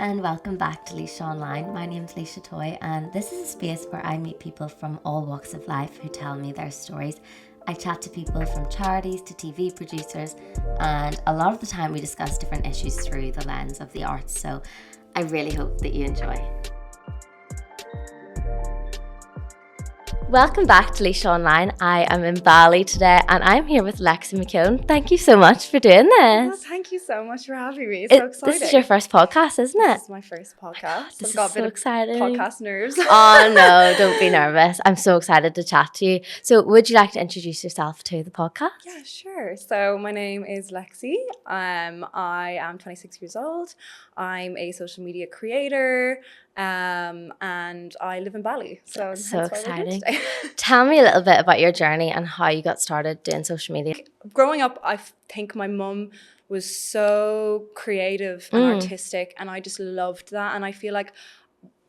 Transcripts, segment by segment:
and welcome back to Leisha Online. My name's Leisha Toy, and this is a space where I meet people from all walks of life who tell me their stories. I chat to people from charities to TV producers, and a lot of the time we discuss different issues through the lens of the arts, so I really hope that you enjoy. Welcome back to Leisha Online. I am in Bali today and I'm here with Lexi MacKeown. Thank you so much for doing this. Well, thank you so much for having me. It's so exciting. This is your first podcast, isn't it? This is my first podcast. This I've got is a bit so of exciting. podcast nerves. Oh no, don't be nervous. I'm so excited to chat to you. So would you like to introduce yourself to the podcast? Yeah, sure. So my name is Lexi. I am 26 years old. I'm a social media creator. And I live in Bali. So exciting. Tell me a little bit about your journey and how you got started doing social media. Growing up, I think my mum was so creative and artistic, and I just loved that. And I feel like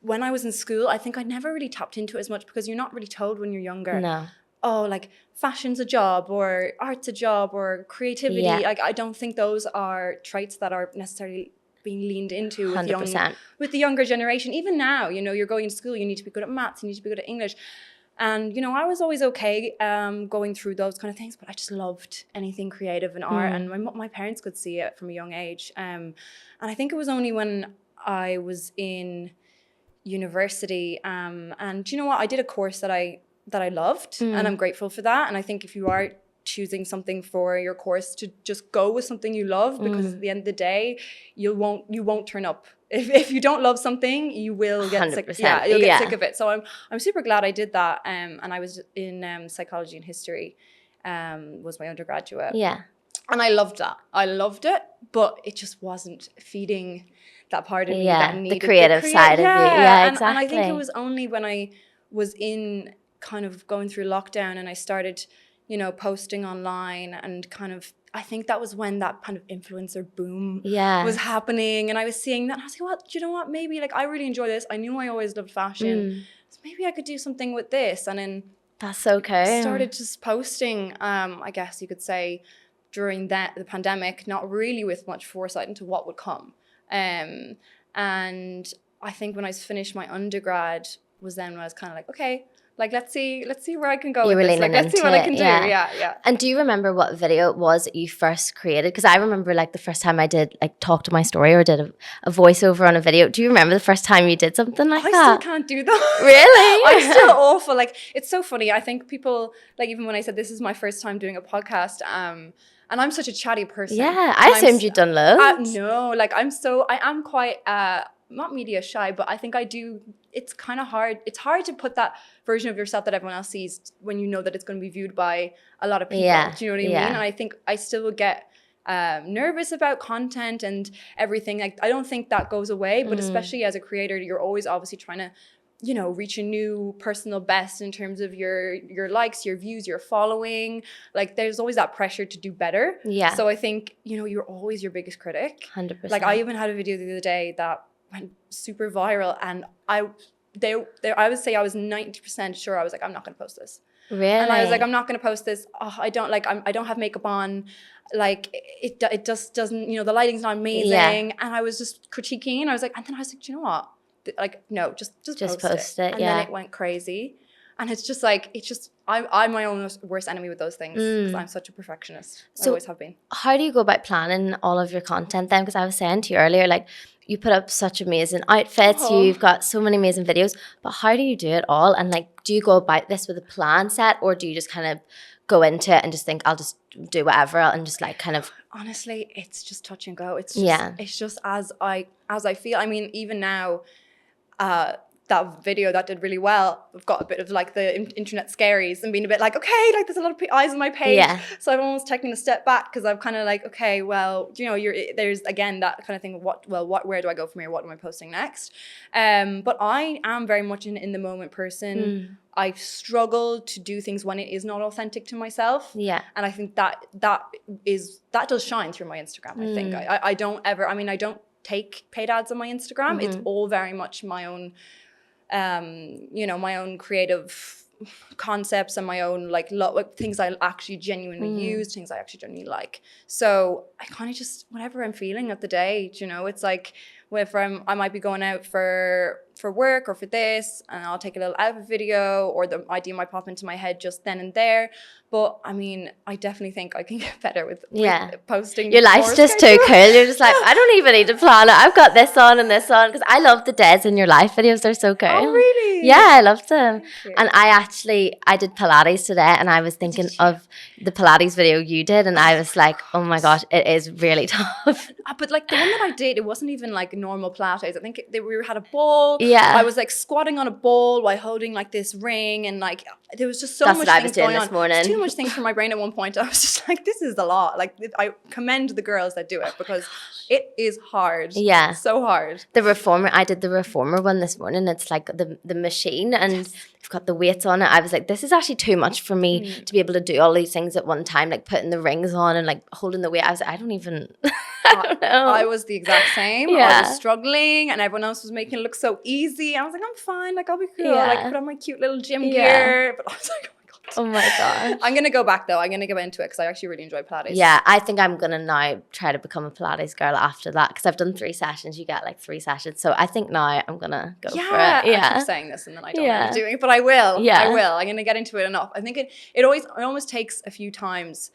when I was in school, I think I never really tapped into it as much because you're not really told when you're younger. No. Oh, like fashion's a job or art's a job or creativity. Yeah. Like I don't think those are traits that are necessarily being leaned into with 100%. With the younger generation. Even now, you know, you're going to school, you need to be good at maths, you need to be good at English. And, you know, I was always okay going through those kind of things, but I just loved anything creative and art. And my parents could see it from a young age. And I think it was only when I was in university and you know what, I did a course that I loved and I'm grateful for that. And I think if you are choosing something for your course, to just go with something you love, because at the end of the day you won't turn up if you don't love something. You will get sick. Yeah, you'll get sick of it. So I'm super glad I did that. And I was in psychology and history was my undergraduate. Yeah. And I loved that. I loved it, but it just wasn't feeding that part of me that needed the creative side of you. Yeah, exactly. And I think it was only when I was in kind of going through lockdown and I started, you know, posting online and kind of, I think that was when that kind of influencer boom was happening. And I was seeing that and I was like, well, do you know what? Maybe like I really enjoy this. I knew I always loved fashion. So maybe I could do something with this. And then that's okay. Started just posting, I guess you could say, during the pandemic, not really with much foresight into what would come. And I think when I finished my undergrad was then when I was kind of like, okay, like let's see where I can go with this. Like let's see what I can do. Yeah. And do you remember what video it was that you first created? Because I remember like the first time I did like talk to my story or did a voiceover on a video. Do you remember the first time you did something like that? I still can't do that. Really? I'm still awful. Like it's so funny. I think people, like even when I said this is my first time doing a podcast, and I'm such a chatty person. Yeah, I assumed you'd done loads. No, like I am quite not media shy, but I think I do. It's kind of hard. It's hard to put that version of yourself that everyone else sees when you know that it's going to be viewed by a lot of people. Yeah. Do you know what I mean? And I think I still get nervous about content and everything. Like I don't think that goes away, but especially as a creator, you're always obviously trying to, you know, reach a new personal best in terms of your likes, your views, your following. Like there's always that pressure to do better. Yeah. So I think, you know, you're always your biggest critic. 100%. Like I even had a video the other day that went super viral and I would say I was 90% sure. I was like, I'm not going to post this. Really? And I was like, I'm not going to post this. Oh, I don't have makeup on. Like it just doesn't, you know, the lighting's not amazing. Yeah. And I was just critiquing and I was like, and then I was like, do you know what? Like, no, just post it. And then it went crazy. And it's just like, I'm my own worst enemy with those things because I'm such a perfectionist. I always have been. How do you go about planning all of your content then? Because I was saying to you earlier, like you put up such amazing outfits, you've got so many amazing videos, but how do you do it all? And like, do you go about this with a plan set or do you just kind of go into it and just think, I'll just do whatever and just like kind of... Honestly, it's just touch and go. It's just as I feel. I mean, even now, that video that did really well, I've got a bit of like the internet scaries and being a bit like, okay, like there's a lot of eyes on my page. Yeah. So I've almost taken a step back because I've kind of like, okay, well, you know, there's again that kind of thing. Where do I go from here? What am I posting next? But I am very much an in the moment person. I struggle to do things when it is not authentic to myself. Yeah. And I think that does shine through my Instagram. I think I don't take paid ads on my Instagram. It's all very much my own, you know, my own creative concepts and my own like things I actually genuinely use, things I actually genuinely like. So I kind of just whatever I'm feeling at the day, you know, it's like whether I might be going out for work or for this, and I'll take a little outfit video, or the idea might pop into my head just then and there. But I mean, I definitely think I can get better with posting. Your life's just too cool. You're just like, I don't even need to plan it. I've got this on and this on, because I love the days in your life videos. They're so cool. Oh, really? Yeah, I love them. And I did Pilates today, and I was thinking of the Pilates video you did, and I was like, oh my gosh, it is really tough. But like the one that I did, it wasn't even like normal Pilates. I think we had a ball. Yeah. I was like squatting on a ball while holding like this ring, and like there was just so much things going on. This morning. Too much things for my brain at one point. I was just like, this is a lot. Like I commend the girls that do it, because it is hard. Yeah. So hard. I did the reformer one this morning. It's like the machine, and you've got the weights on it. I was like, this is actually too much for me to be able to do all these things at one time, like putting the rings on and like holding the weight. I was like, I don't even, I don't know. I was the exact same. Yeah. I was struggling, and everyone else was making it look so easy. I was like, I'm fine. Like, I'll be cool. Yeah. Like, put on my cute little gym gear. But I was like, oh my god. I'm going to go back though. I'm going to go into it, because I actually really enjoy Pilates. Yeah, I think I'm going to now try to become a Pilates girl after that, because I've done 3 sessions. You get like 3 sessions. So I think now I'm going to go for it. Yeah, I keep saying this and then I don't end up doing it, but I will. Yeah. I will. I'm going to get into it enough. I think it almost takes a few times,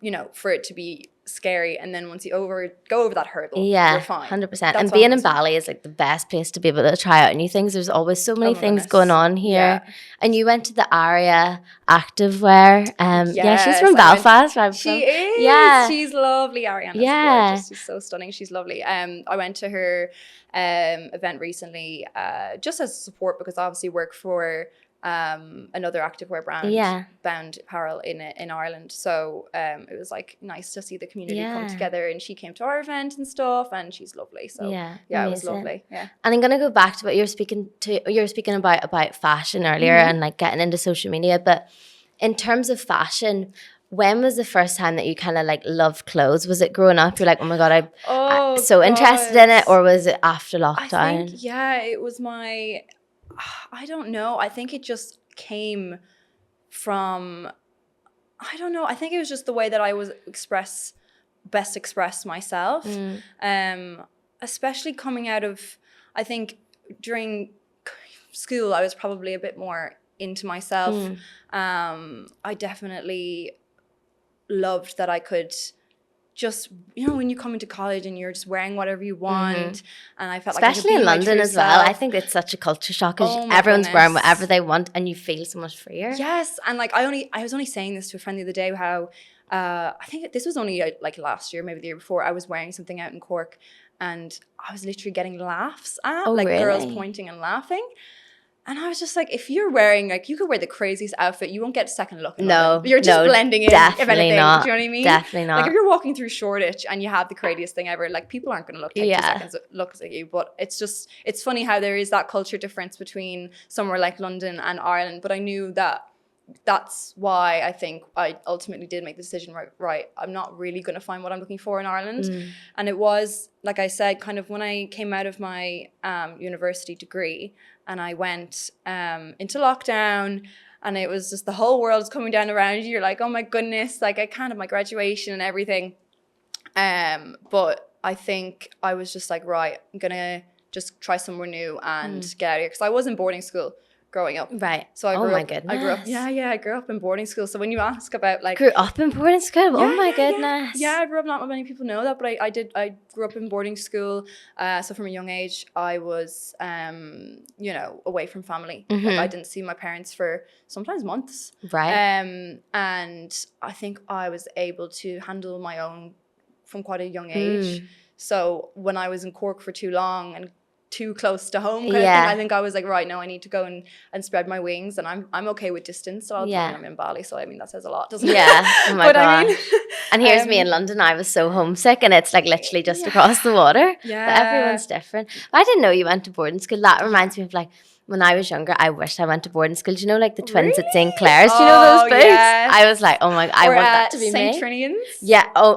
you know, for it to be scary, and then once you go over that hurdle, you're fine. 100%. And being in Bali is like the best place to be able to try out new things. There's always so many things going on here. Yeah. And you went to the Aria activewear. She's from Belfast. She is. Yeah, she's lovely, Ariana. Yeah, she's so stunning. She's lovely. I went to her event recently, just as support, because I obviously work for another activewear brand, Bound Apparel in Ireland. So it was like nice to see the community come together, and she came to our event and stuff, and she's lovely. So it was lovely. Yeah. And I'm gonna go back to what you were speaking about fashion earlier, and like getting into social media. But in terms of fashion, when was the first time that you kind of like loved clothes? Was it growing up? You're like, oh my god, I'm so interested in it, or was it after lockdown? I think, it was I don't know. I think it just came from, I don't know. I think it was just the way that I was best express myself. Especially coming out of, I think during school, I was probably a bit more into myself. I definitely loved that I could just, you know, when you come into college and you're just wearing whatever you want, and I felt especially like in London as well. I think it's such a culture shock, because everyone's wearing whatever they want, and you feel so much freer. Yes, and like I was only saying this to a friend the other day, how I think this was only like last year, maybe the year before. I was wearing something out in Cork, and I was literally getting laughs at, girls pointing and laughing. And I was just like, if you're wearing, like, you could wear the craziest outfit, you won't get a second look. You're just blending in. Definitely not. Do you know what I mean? Definitely not. Like, if you're walking through Shoreditch and you have the craziest thing ever, like, people aren't going to take 2 seconds looks at you. But it's funny how there is that culture difference between somewhere like London and Ireland. But I knew that's why I think I ultimately did make the decision, right, I'm not really going to find what I'm looking for in Ireland. And it was, like I said, kind of when I came out of my university degree, and I went into lockdown, and it was just the whole world's coming down around you. You're like, oh my goodness, like I can't have my graduation and everything. But I think I was just like, right, I'm going to just try somewhere new and get out of here. Because I was in boarding school growing up. Right. So I grew up. I grew up in boarding school. So when you ask about like... Grew up in boarding school? Oh my goodness. Yeah, I grew up, not many people know that, but I grew up in boarding school. So from a young age, I was, away from family. Like, I didn't see my parents for sometimes months. Right. And I think I was able to handle my own from quite a young age. So when I was in Cork for too long and too close to home kind of thing, I think I was like, right, no, I need to go and spread my wings, and I'm okay with distance. So I'm in Bali, so I mean that says a lot, doesn't it? Yeah. Oh my god. I mean, and here's me in London. I was so homesick, and it's like literally just across the water. Yeah. But everyone's different. But I didn't know you went to boarding school. That reminds me of like when I was younger, I wished I went to boarding school. Do you know, like the twins at St. Clair's? Do you know those boots? Yes. I was like, oh my god, I want that to be St. me. Trinian's? Yeah. Oh,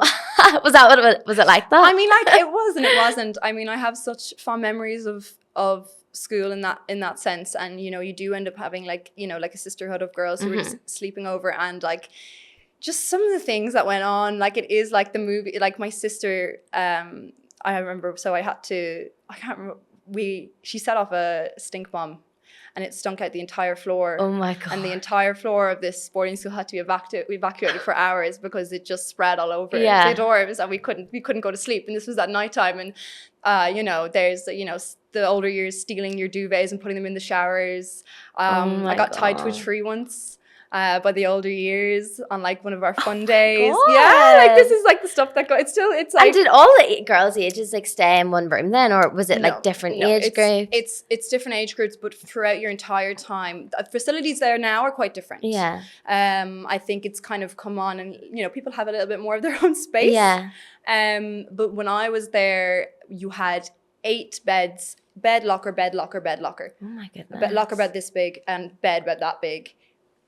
was that what it was? It like that? I mean, like it was and it wasn't. I mean, I have such fond memories of school in that sense, and you know, you do end up having like, you know, like a sisterhood of girls who were just sleeping over, and like just some of the things that went on. Like it is like the movie. Like my sister I remember, so I can't remember, she set off a stink bomb and it stunk out the entire floor. Oh my God. And the entire floor of this boarding school had to be evacuated for hours because it just spread all over the dorms, and we couldn't go to sleep. And this was at nighttime. And, there's, the older years stealing your duvets and putting them in the showers. I got tied to a tree once. By the older years on like one of our fun days. Yeah, like this is like the stuff that it's like. And did all the girls' ages like stay in one room then, or was it like different age groups? It's different age groups, but throughout your entire time, the facilities there now are quite different. Yeah. I think it's kind of come on, and people have a little bit more of their own space. Yeah. But when I was there, you had 8 beds, bed locker. Oh my goodness. Locker bed this big and bed that big.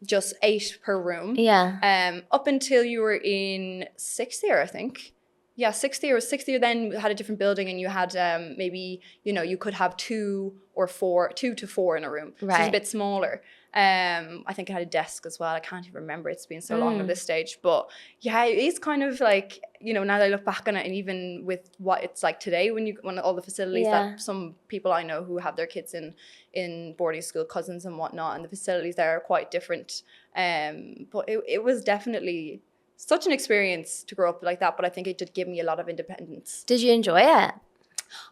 Just 8 per room. Yeah. Up until you were in 6th year, I think. Yeah, 6th year. 6th year then had a different building, and you had maybe, you could have 2 to 4 in a room. Right. So it's a bit smaller. I think it had a desk as well. I can't even remember. It's been so long at this stage. But yeah, it is kind of like, now that I look back on it, and even with what it's like today when all the facilities that some people I know who have their kids in boarding school, cousins and whatnot, and the facilities there are quite different. But it was definitely such an experience to grow up like that. But I think it did give me a lot of independence. Did you enjoy it?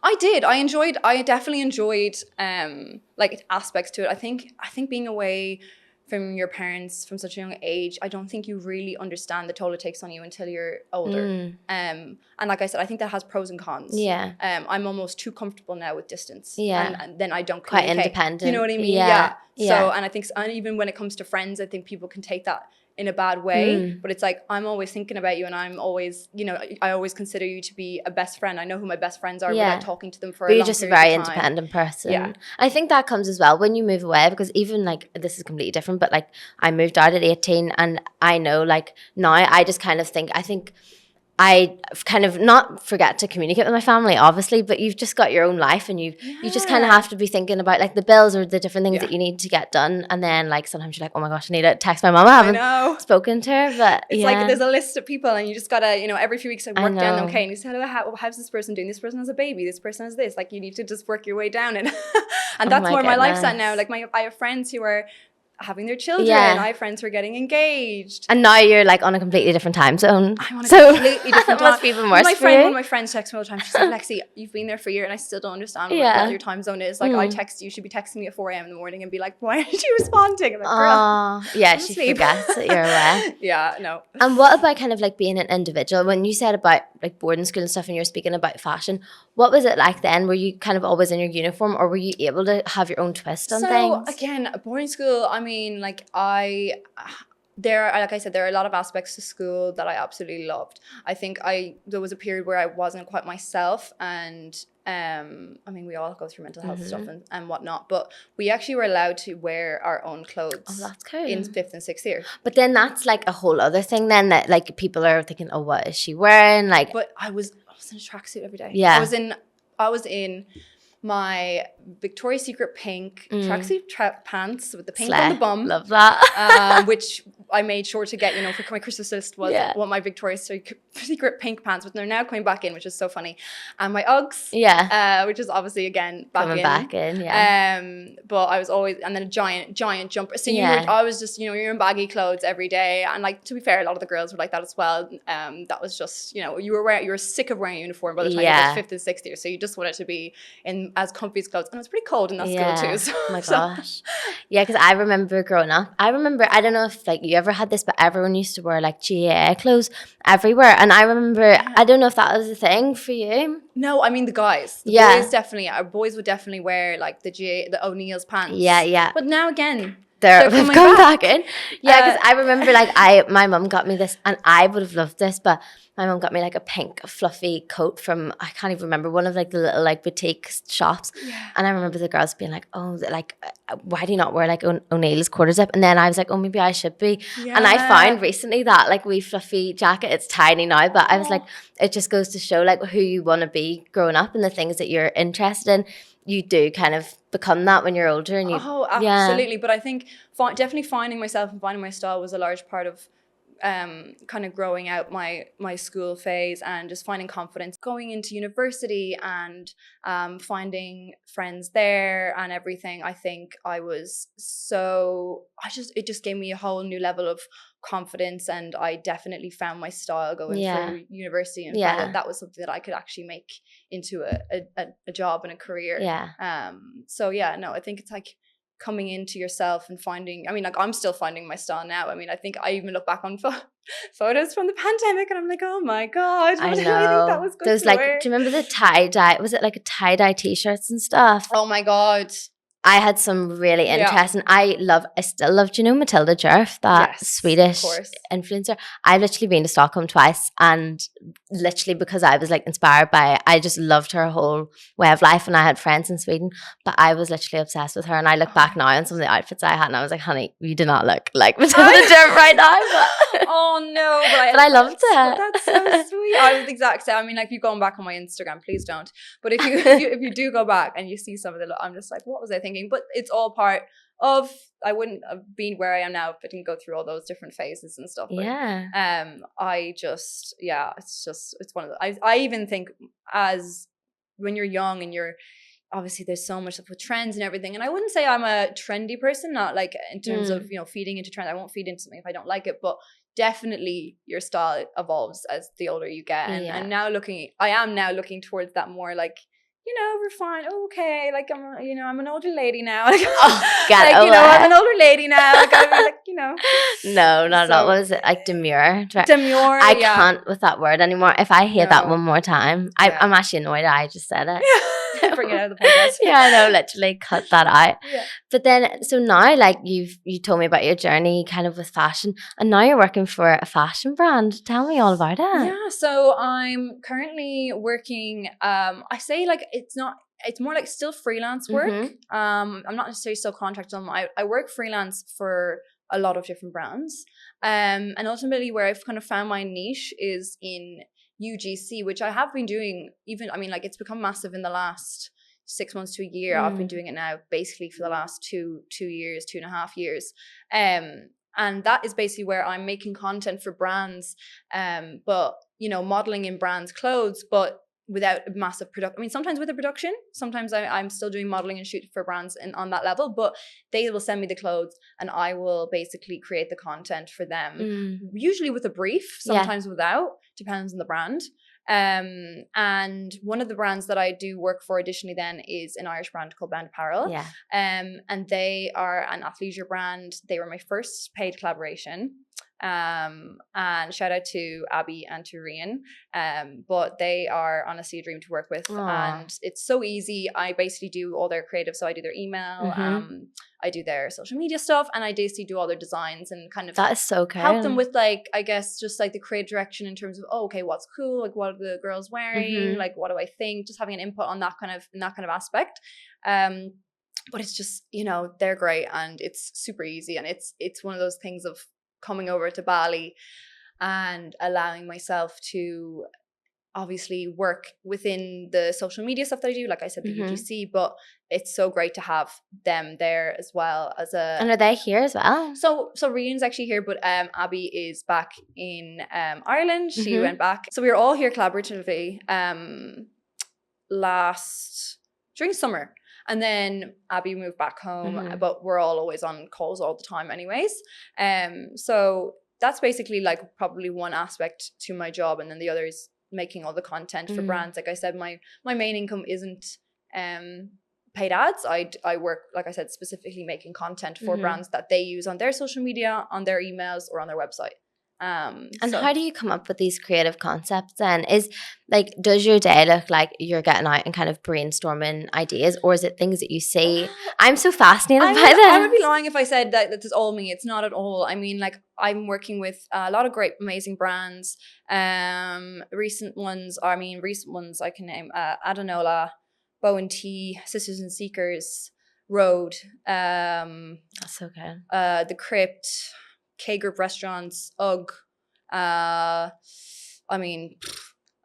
I did. I definitely enjoyed like aspects to it. I think being away from your parents from such a young age, I don't think you really understand the toll it takes on you until you're older. And like I said, I think that has pros and cons. Yeah. I'm almost too comfortable now with distance. Yeah. And then I don't quite independent. You know what I mean? Yeah. So, and I think, and even when it comes to friends, I think people can take that in a bad way, but it's like, I'm always thinking about you, and I'm always, I always consider you to be a best friend. I know who my best friends are without talking to them for a long period of time. But you're just a very independent person. Yeah. I think that comes as well when you move away, because even like, this is completely different, but like I moved out at 18, and I know like now I just kind of think, I kind of not forget to communicate with my family, obviously, but you've just got your own life, and you just kind of have to be thinking about like the bills or the different things that you need to get done. And then like sometimes you're like, oh my gosh, I need to text my mom. I haven't spoken to her, but it's like there's a list of people, and you just gotta, every few weeks I work down them. Okay, and you say, how's this person doing? This person has a baby. This person has this. Like you need to just work your way down, and that's where my life's at now. Like I have friends who are having their children. I have friends who are getting engaged. And now you're like on a completely different time zone. I'm on a completely different time. Must be even worse One of my friends texts me all the time. She's like, Lexi, you've been there for a year and I still don't understand what your time zone is. Like I text you should be texting me at 4 a.m. in the morning and be like, why aren't you responding? I'm like, girl, yeah, she forgets that you're away. Yeah, no. And what about kind of like being an individual? When you said about like boarding school and stuff and you're speaking about fashion, what was it like then? Were you kind of always in your uniform, or were you able to have your own twist on things? So again, boarding school, I mean, like there are a lot of aspects to school that I absolutely loved. I think there was a period where I wasn't quite myself, and I mean, we all go through mental health stuff and whatnot, but we actually were allowed to wear our own clothes. Oh, that's cool. In 5th and 6th year. But then that's like a whole other thing then, that like people are thinking, oh, what is she wearing? Like, but I was in a tracksuit every day. Yeah. I was in my Victoria's Secret pink tracksuit pants with the pink on the bum. Love that. Which I made sure to get, for my Christmas list was what my Victoria's Secret pink pants, which they're now coming back in, which is so funny. And my Uggs. Yeah. Which is obviously again coming back in, yeah. But I was always, and then a giant jumper. So I was just, you're in baggy clothes every day. And like, to be fair, a lot of the girls were like that as well. That was just, you were sick of wearing a uniform by the time you got to 5th and 6th year. So you just wanted to be in as comfy as clothes. And it was pretty cold in that school too. So, oh my gosh. Yeah, because I remember growing up. I don't know if like you ever had this, but everyone used to wear like GAA clothes everywhere. And I remember, I don't know if that was a thing for you. No, I mean the guys. The boys definitely, our boys would definitely wear like the O'Neill's pants. Yeah, yeah. But now again, they've come back in. Yeah, because I remember like my mum got me this, and I would have loved this, but my mum got me like a pink fluffy coat from, I can't even remember, one of like the little like boutique shops. Yeah. And I remember the girls being like, oh, like, why do you not wear like O'Neill's quarter zip? And then I was like, oh, maybe I should be. Yeah. And I found recently that like wee fluffy jacket, it's tiny now, but I was like, it just goes to show like who you want to be growing up and the things that you're interested in. You do kind of become that when you're older. And absolutely. Yeah. But I think definitely finding myself and finding my style was a large part of kind of growing out my school phase and just finding confidence going into university and finding friends there and everything. I think it just gave me a whole new level of confidence, and I definitely found my style going through university and found that was something that I could actually make into a job and a career. So I think it's like coming into yourself and finding, I mean, like I'm still finding my style now. I mean, I think I even look back on photos from the pandemic and I'm like, oh my God, I know. I think that was good. Those do you remember the tie-dye, was it like a tie-dye t-shirts and stuff? Oh my God. I had some really interesting. I still love, do you know Matilda Djerf, that Swedish influencer? I've literally been to Stockholm twice, and literally because I was like inspired by it, I just loved her whole way of life, and I had friends in Sweden, but I was literally obsessed with her. And I look back now on some of the outfits I had, and I was like, honey, you do not look like Matilda Djerf right now. Oh no, but I loved it. That's so sweet. I was the exact same. I mean, like, you going back on my Instagram, please don't. But if you do go back and you see some of the, I'm just like, what was I thinking? But it's all part of, I wouldn't have been where I am now if I didn't go through all those different phases and stuff. But, it's one of the, I even think as when you're young and you're, obviously there's so much with trends and everything. And I wouldn't say I'm a trendy person, not like in terms of, feeding into trends. I won't feed into something if I don't like it, but definitely your style evolves as the older you get. And I am now looking towards that more like, refined. Oh, okay, like I'm an older lady now. I'm an older lady now. I gotta be like, No, not at all. What is it? Like demure? Demure. I can't with that word anymore. If I hear that one more time, I'm actually annoyed I just said it. Bring it out of the podcast. I know, literally cut that out. But then, so now, like you told me about your journey kind of with fashion, and now you're working for a fashion brand. Tell me all about it. Yeah, so I'm currently working, I say like it's more like still freelance work. I'm not necessarily still contracted on them. I work freelance for a lot of different brands. And ultimately where I've kind of found my niche is in UGC, which I have been doing it's become massive in the last 6 months to a year. I've been doing it now basically for the last 2.5 years. And that is basically where I'm making content for brands, but modeling in brands' clothes, but without a massive production. I mean, sometimes with a production, sometimes I'm still doing modeling and shooting for brands on that level, but they will send me the clothes and I will basically create the content for them, usually with a brief, sometimes without, depends on the brand. And one of the brands that I do work for additionally then is an Irish brand called Bound Apparel. And they are an athleisure brand. They were my first paid collaboration. And shout out to Abby and to Rian. But they are honestly a dream to work with. And it's so easy. I basically do all their creative. So I do their email, I do their social media stuff, and I basically do all their designs and kind of that is so cool. Help them with like, I guess, just like the creative direction in terms of, okay, what's cool? Like, what are the girls wearing? Like, what do I think? Just having an input on that kind of aspect. But it's just, they're great and it's super easy. And it's one of those things of coming over to Bali and allowing myself to obviously work within the social media stuff that I do, like I said, the UGC, but it's so great to have them there as well as a. And are they here as well? So Rian's actually here, but Abby is back in Ireland. She went back, so we were all here collaboratively during summer. And then Abby moved back home, but we're all always on calls all the time anyways. So that's basically like probably one aspect to my job. And then the other is making all the content for brands. Like I said, my main income isn't paid ads. I work, like I said, specifically making content for brands that they use on their social media, on their emails, or on their website. And how do you come up with these creative concepts then? Does your day look like you're getting out and kind of brainstorming ideas, or is it things that you see? I'm so fascinated by this. I would be lying if I said that this is all me. It's not at all. I mean, like, I'm working with a lot of great, amazing brands. Recent ones I can name Adanola, Bowen Tea, Sisters and Seekers, Rhode, that's so good. The Crypt, K Group Restaurants, UGG.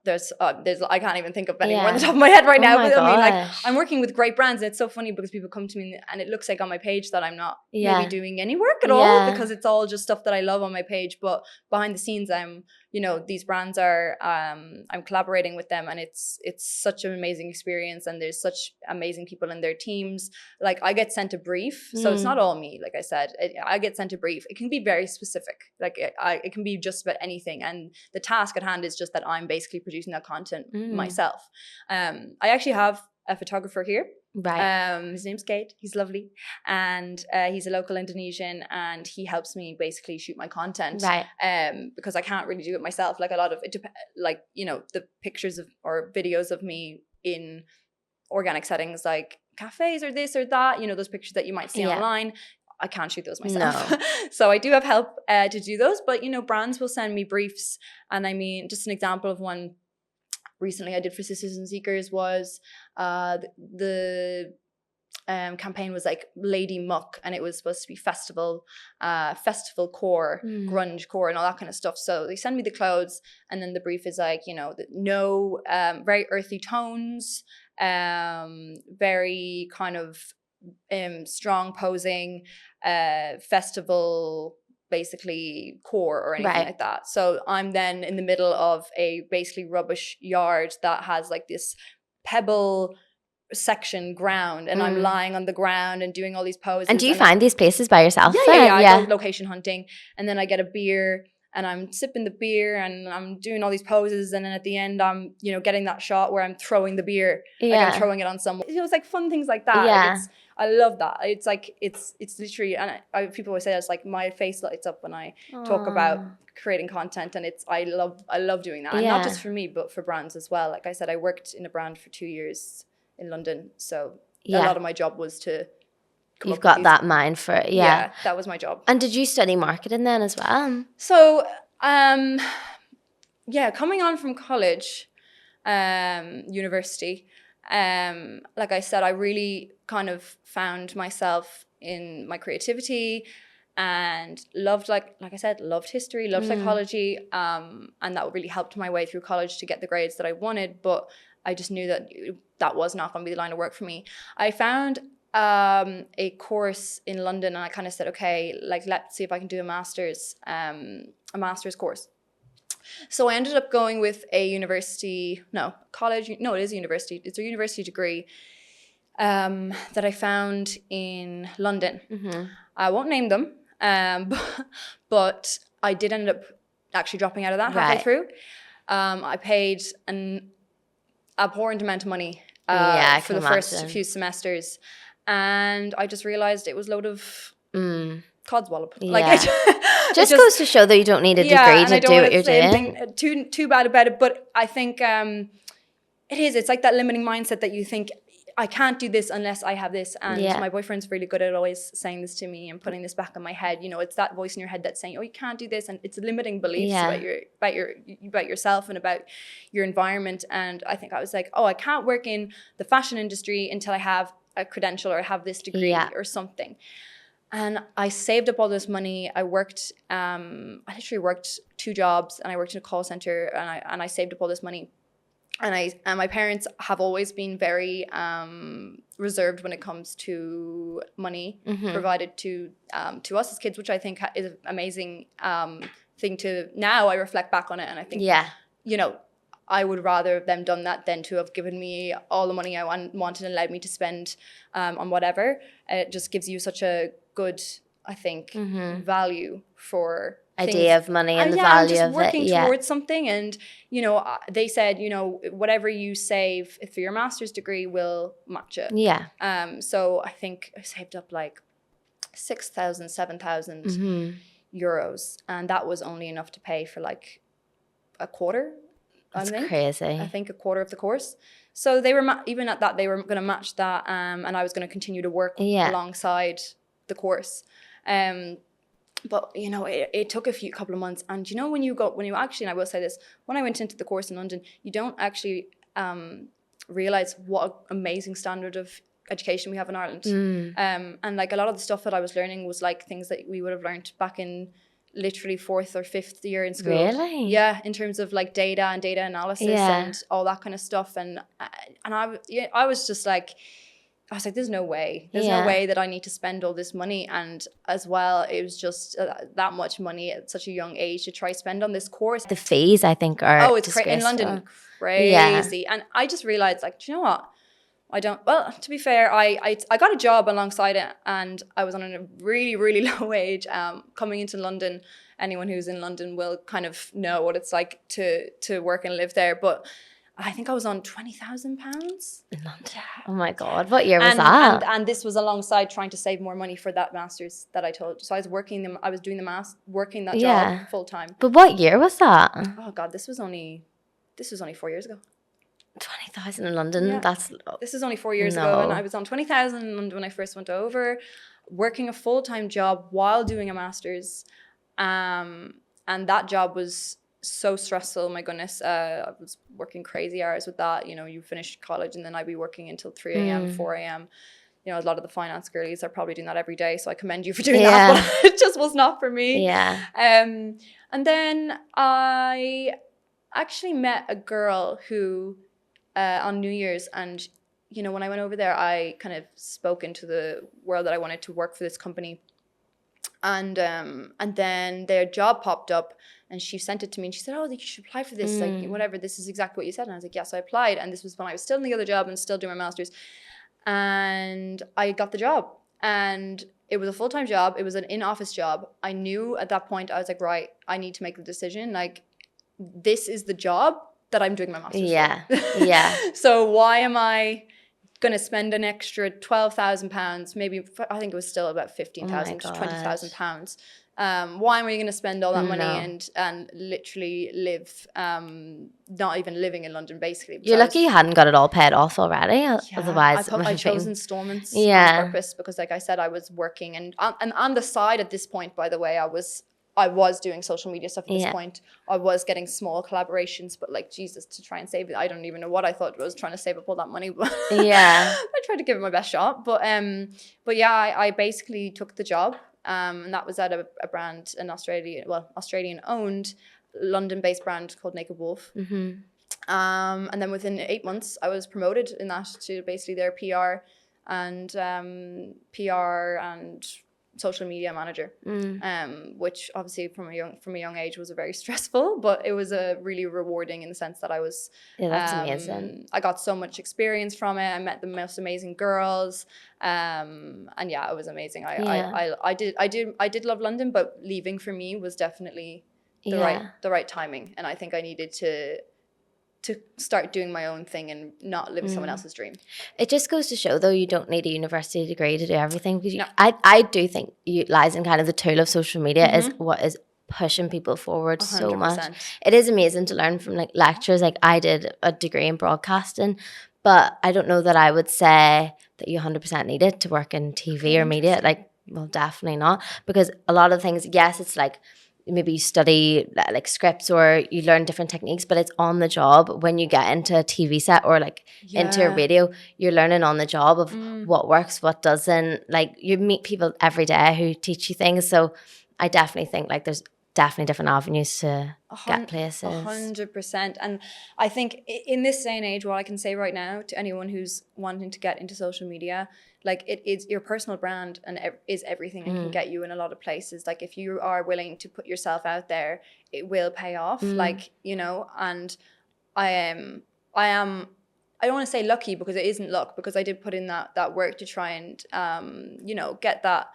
there's I can't even think of any more on the top of my head right now. But I mean, like, I'm working with great brands, and it's so funny because people come to me and it looks like on my page that I'm not maybe doing any work at all, because it's all just stuff that I love on my page. But behind the scenes, I'm, you know, these brands are, I'm collaborating with them, and it's such an amazing experience, and there's such amazing people in their teams. Like, I get sent a brief, so it's not all me. Like I said, I get sent a brief. It can be very specific. Like, it can be just about anything, and the task at hand is just that I'm basically producing that content myself. I actually have a photographer here. Right. His name's Kate. He's lovely, and he's a local Indonesian, and he helps me basically shoot my content. Right. Because I can't really do it myself. Like, a lot of it, like, you know, the pictures of or videos of me in organic settings, like cafes or this or that. You know, those pictures that you might see online. I can't shoot those myself. No. So I do have help to do those. But, you know, brands will send me briefs. And I mean, just an example of one recently I did for Sisters and Seekers was the campaign was like Lady Muck, and it was supposed to be festival core, grunge core, and all that kind of stuff. So they send me the clothes, and then the brief is like, you know, no very earthy tones, very kind of strong posing, festival basically core or anything like that. So I'm then in the middle of a basically rubbish yard that has like this pebble section ground, and I'm lying on the ground and doing all these poses. And do you find these places by yourself? Yeah. I go location hunting, and then I get a beer and I'm sipping the beer and I'm doing all these poses, and then at the end I'm, you know, getting that shot where I'm throwing the beer, like I'm throwing it on someone. You know, it's like fun things like that. Like, I love that. It's like it's literally, and people always say it's like my face lights up when I talk about creating content, and I love doing that, and not just for me but for brands as well. Like I said, I worked in a brand for 2 years in London, so a lot of my job was to come You've got that mind for it. Yeah, that was my job. And did you study marketing then as well? So coming on from college, university, like I said, I really kind of found myself in my creativity, and loved, like I said, loved history, loved psychology, and that really helped my way through college to get the grades that I wanted. But I just knew that was not going to be the line of work for me. I found a course in London, and I kind of said, okay, like, let's see if I can do a master's course. So I ended up going with a college. No, it is a university. It's a university degree that I found in London. I won't name them, but I did end up actually dropping out of that halfway through. I paid an abhorrent amount of money for the first few semesters, and I just realized it was a load of codswallop. Like, just goes to show that you don't need a degree to do what you're doing. Too bad about it, but I think it's like that limiting mindset that you think, I can't do this unless I have this. And my boyfriend's really good at always saying this to me and putting this back in my head. You know, it's that voice in your head that's saying, oh, you can't do this. And it's limiting beliefs about yourself and about your environment. And I think I was like, oh, I can't work in the fashion industry until I have a credential or have this degree or something. And I saved up all this money. I worked, I literally worked 2 jobs, and I worked in a call center, and I saved up all this money. And my parents have always been very reserved when it comes to money provided to us as kids, which I think is an amazing thing to. Now I reflect back on it, and I think, you know, I would rather have them done that than to have given me all the money I wanted and allowed me to spend on whatever. It just gives you such a good, I think, value for idea of money and the value of it. Working towards something. And, you know, they said, you know, whatever you save for your master's degree will match it. So I think I saved up like 6,000, 7,000 euros. And that was only enough to pay for like a quarter. That's crazy. I think a quarter of the course. So they were, even at that, they were going to match that. And I was going to continue to work alongside the course. But, you know, it took a couple of months. And, you know, when you actually, and I will say this, when I went into the course in London, you don't actually realize what an amazing standard of education we have in Ireland. And like a lot of the stuff that I was learning was like things that we would have learned back in literally 4th or 5th year in school. Really? Yeah, in terms of like data and data analysis and all that kind of stuff. And I was just like, there's no way. There's no way that I need to spend all this money. And as well, it was just that much money at such a young age to try spend on this course. The fees, I think, are it's in London, crazy. And I just realized, like, do you know what? To be fair, I got a job alongside it, and I was on a really, really low wage. Coming into London, anyone who's in London will kind of know what it's like to work and live there. But I think I was on £20,000 in London. Oh my God, what year was that? And this was alongside trying to save more money for that master's that I told you. So I was working that job full time. But what year was that? Oh God, this was only 4 years ago. 20,000 in London. This is only 4 years ago, and I was on 20,000 in London when I first went over, working a full-time job while doing a master's, and that job was so stressful. My goodness, I was working crazy hours with that. You know, you finish college and then I'd be working until 3 a.m., 4 a.m. You know, a lot of the finance girlies are probably doing that every day, so I commend you for doing that, but it just was not for me. And then I actually met a girl who on New Year's, and you know, when I went over there, I kind of spoke into the world that I wanted to work for this company, and then their job popped up, and she sent it to me, and she said, "Oh, you should apply for this, like whatever. This is exactly what you said." And I was like, "Yes." So I applied, and this was when I was still in the other job and still doing my master's, and I got the job, and it was a full-time job. It was an in-office job. I knew at that point, I was like, right, I need to make the decision. Like, this is the job that I'm doing my master's for. So why am I going to spend an extra £12,000, maybe, I think it was still about 15,000 to 20,000 pounds. Why am I going to spend all that money and literally live, not even living in London, basically? You're lucky you hadn't got it all paid off already. Otherwise, I chose installments on purpose because, like I said, I was working, and on the side at this point, by the way, I was doing social media stuff at this point. I was getting small collaborations, but like, Jesus, to try and save it, I don't even know what I thought was trying to save up all that money. But I tried to give it my best shot. But yeah, I basically took the job, and that was at a brand, an Australian owned, London-based brand called Naked Wolf. And then within 8 months, I was promoted in that to basically their PR and social media manager, which obviously from a young age was a very stressful, but it was a really rewarding in the sense that I was that's amazing. I got so much experience from it. I met the most amazing girls, and yeah, it was amazing. I did love London, but leaving for me was definitely the right timing, and I think I needed to start doing my own thing and not living someone else's dream. It just goes to show, though, you don't need a university degree to do everything. Because I do think utilising kind of the tool of social media is what is pushing people forward 100%. So much. It is amazing to learn from like lectures. Like, I did a degree in broadcasting, but I don't know that I would say that you 100% need it to work in TV or media. Like, well, definitely not. Because a lot of things, yes, it's like, maybe you study like scripts or you learn different techniques, but it's on the job. When you get into a TV set or like into a radio, you're learning on the job of what works, what doesn't. Like, you meet people every day who teach you things. So I definitely think like there's definitely different avenues to get places. 100%. And I think in this day and age, what I can say right now to anyone who's wanting to get into social media, like, it is your personal brand and is everything and can get you in a lot of places. Like, if you are willing to put yourself out there, it will pay off. Like, you know, and I don't want to say lucky, because it isn't luck, because I did put in that work to try and you know, get that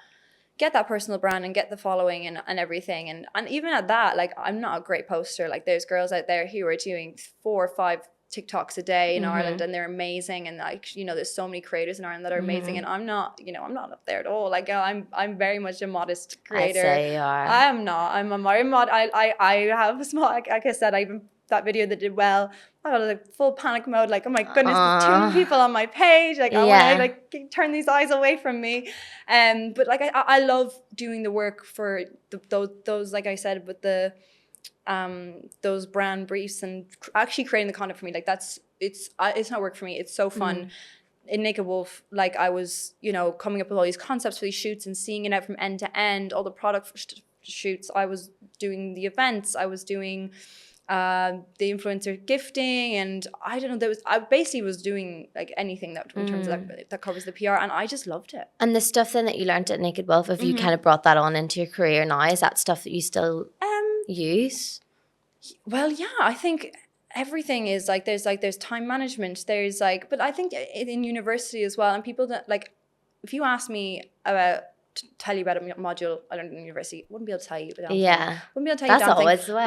personal brand and get the following and everything. And even at that, like, I'm not a great poster. Like, there's girls out there who are doing 4 or 5 TikToks a day in Ireland, and they're amazing. And like, you know, there's so many creators in Ireland that are amazing, and I'm not up there at all. Like, I'm very much a modest creator. I'd say you are. I am not. I'm a very I have a small, like I said, that video that did well, I got like full panic mode, like, oh my goodness, there's too many people on my page, like, I want to like turn these eyes away from me. But like, I love doing the work for those, like I said, with the those brand briefs and actually creating the content for me. Like, it's not work for me. It's so fun. In Naked Wolf, like, I was, you know, coming up with all these concepts for these shoots and seeing it out from end to end, all the product shoots, I was doing the events, I was doing the influencer gifting, and I don't know, I basically was doing like anything that in terms of that covers the PR, and I just loved it. And the stuff then that you learned at Naked Wolf, if you kind of brought that on into your career now, is that stuff that you still use? Well, yeah, I think everything is like there's time management, there's like, but I think in university as well, and people that like, if you ask me about tell you about a module I learned in university, wouldn't be able to tell you about yeah, wouldn't be able to tell you that's always the way.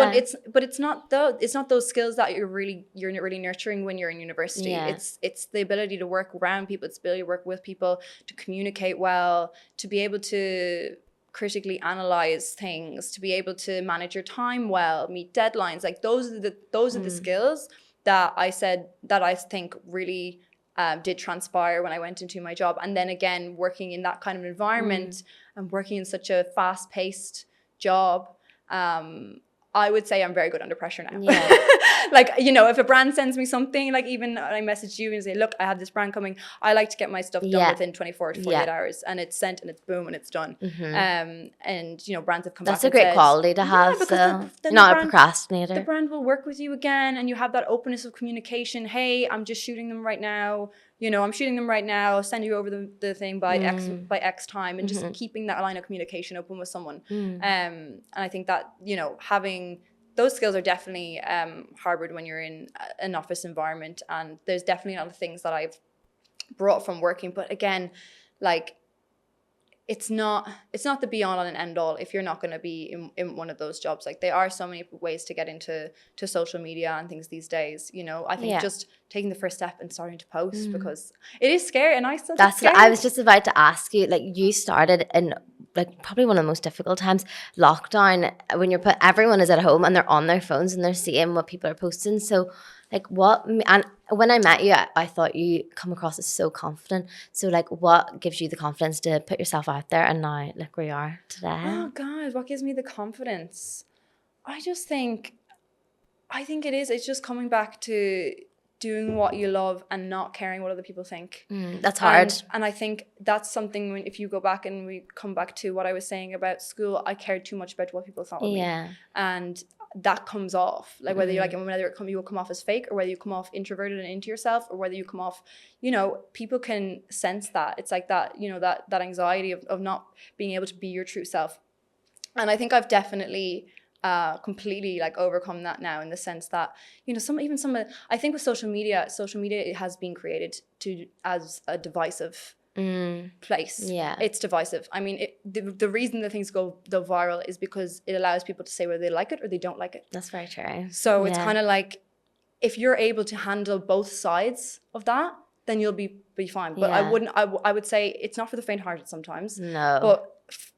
But it's not those skills that you're really nurturing when you're in university. It's the ability to work around people, it's the ability to work with people, to communicate well, to be able to critically analyze things, to be able to manage your time well, meet deadlines. Like those are the skills that I think really did transpire when I went into my job. And then again, working in that kind of environment and working in such a fast-paced job, I would say I'm very good under pressure now. Yeah. Like, you know, if a brand sends me something, like even I message you and say, look, I have this brand coming, I like to get my stuff done within 24 to 48 hours, and it's sent and it's boom and it's done. And, you know, brands have come back. That's a great quality to have. So not a procrastinator. The brand will work with you again, and you have that openness of communication. Hey, I'm just shooting them right now. You know, I'm shooting them right now. I'll send you over the thing by X time, and just keeping that line of communication open with someone. And I think that, you know, having those skills are definitely harbored when you're in an office environment. And there's definitely other things that I've brought from working. But again, like, it's not the be all and end all if you're not going to be in one of those jobs. Like, there are so many ways to get into social media and things these days. You know, I think just taking the first step and starting to post, because it is scary, and I still get scared. I was just about to ask you, like, you started in like probably one of the most difficult times, lockdown, when everyone is at home and they're on their phones and they're seeing what people are posting. So like and when I met you, I thought you come across as so confident. So like, what gives you the confidence to put yourself out there, and now look where you are today? Oh God, what gives me the confidence? I think it's just coming back to doing what you love and not caring what other people think. That's hard. And I think that's something, if you go back and we come back to what I was saying about school, I cared too much about what people thought of me. And that comes off, like whether you like it, whether you will come off as fake, or whether you come off introverted and into yourself, or whether you come off, you know, people can sense that. It's like that, you know, that anxiety of not being able to be your true self. And I think I've definitely completely like overcome that now, in the sense that, you know, I think with social media, it has been created as a divisive place. Yeah, it's divisive. I mean, the reason that things go viral is because it allows people to say whether they like it or they don't like it. That's very true. So it's kind of like, if you're able to handle both sides of that, then you'll be fine. But I would say it's not for the faint-hearted sometimes. No. But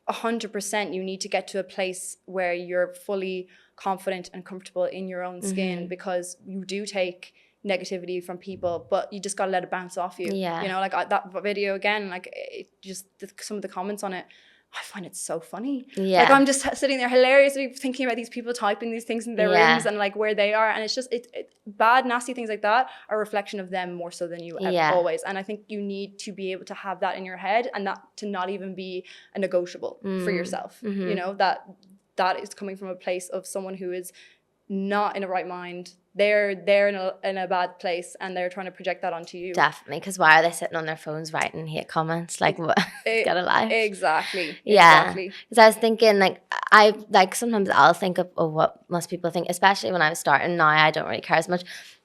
100% you need to get to a place where you're fully confident and comfortable in your own skin, because you do take negativity from people, but you just got to let it bounce off you. You know, like that video again, like some of the comments on it, I find it so funny. Like, I'm just sitting there hilariously thinking about these people typing these things in their rooms and like where they are, and it's just bad, nasty things like that are a reflection of them more so than you always. And I think you need to be able to have that in your head, and that to not even be a negotiable for yourself. You know, that is coming from a place of someone who is not in a right mind. They're in a bad place, and they're trying to project that onto you. Definitely, because why are they sitting on their phones writing hate comments? Like, what? Get a life. Exactly. Yeah. Because I was thinking, like, sometimes I'll think of what most people think, especially when I was starting. Now I don't really care as much,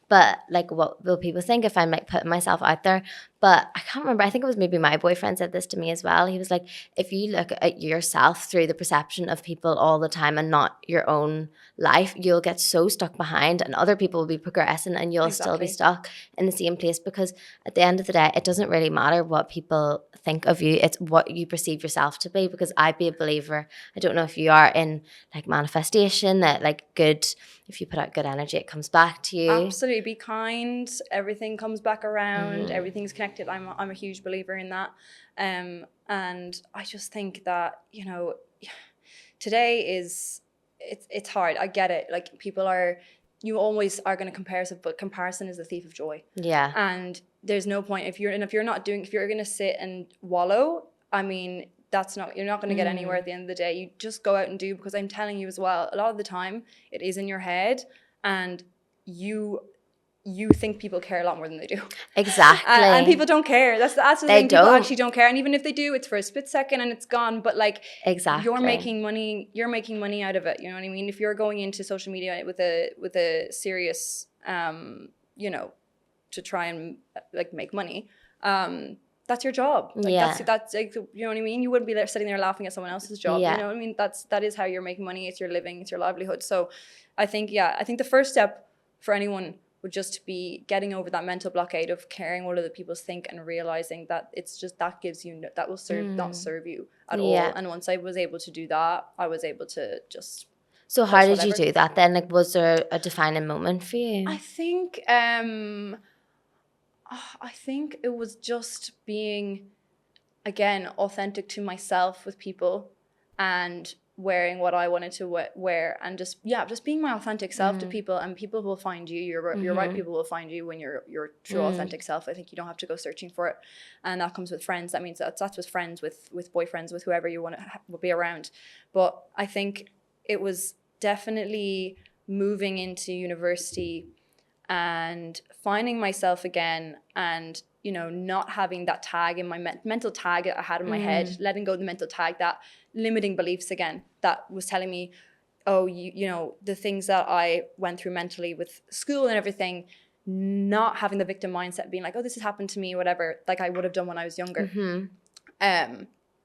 but like, what will people think if I'm like putting myself out there? But I can't remember. I think it was maybe my boyfriend said this to me as well. He was like, if you look at yourself through the perception of people all the time and not your own life, you'll get so stuck behind, and other people will be progressing and you'll still be stuck in the same place. Because at the end of the day, it doesn't really matter what people think of you. It's what you perceive yourself to be. Because I'd be a believer, I don't know if you are, in like manifestation, that like good, if you put out good energy, it comes back to you. Absolutely. Be kind. Everything comes back around. Everything's connected. I'm a huge believer in that. And I just think that, you know, today it's hard. I get it. Like, you always are going to compare yourself, but comparison is the thief of joy. Yeah. And there's no point if you're going to sit and wallow. I mean, you're not going to get anywhere at the end of the day. You just go out and do, because I'm telling you as well, a lot of the time it is in your head, and you think people care a lot more than they do. Exactly. And people don't care. That's the They thing. don't. People actually don't care. And even if they do, it's for a split second and it's gone. But like, exactly, you're making money out of it. You know what I mean? If you're going into social media with a serious, you know, to try and like make money, that's your job. Like, that's like, you know what I mean? You wouldn't be there sitting there laughing at someone else's job. You know what I mean? That is how you're making money. It's your living. It's your livelihood. So I think the first step for anyone would just be getting over that mental blockade of caring what other people think, and realizing that it's just, that gives you, that will not serve you at all. And once I was able to do that, I was able to just. So how did you do that then? Like, was there a defining moment for you? I think it was just being, again, authentic to myself with people, and wearing what I wanted to wear, and just being my authentic self to people, and people will find you. You're right. People will find you when you're your true authentic self. I think you don't have to go searching for it, and that comes with friends. That means that's with friends, with boyfriends, with whoever you want to be around. But I think it was definitely moving into university and finding myself again, and you know, not having that tag in my mental tag I had in my head, letting go of the mental tag, that limiting beliefs again that was telling me, oh, you know, the things that I went through mentally with school and everything, not having the victim mindset, being like, oh, this has happened to me, whatever, like I would have done when I was younger.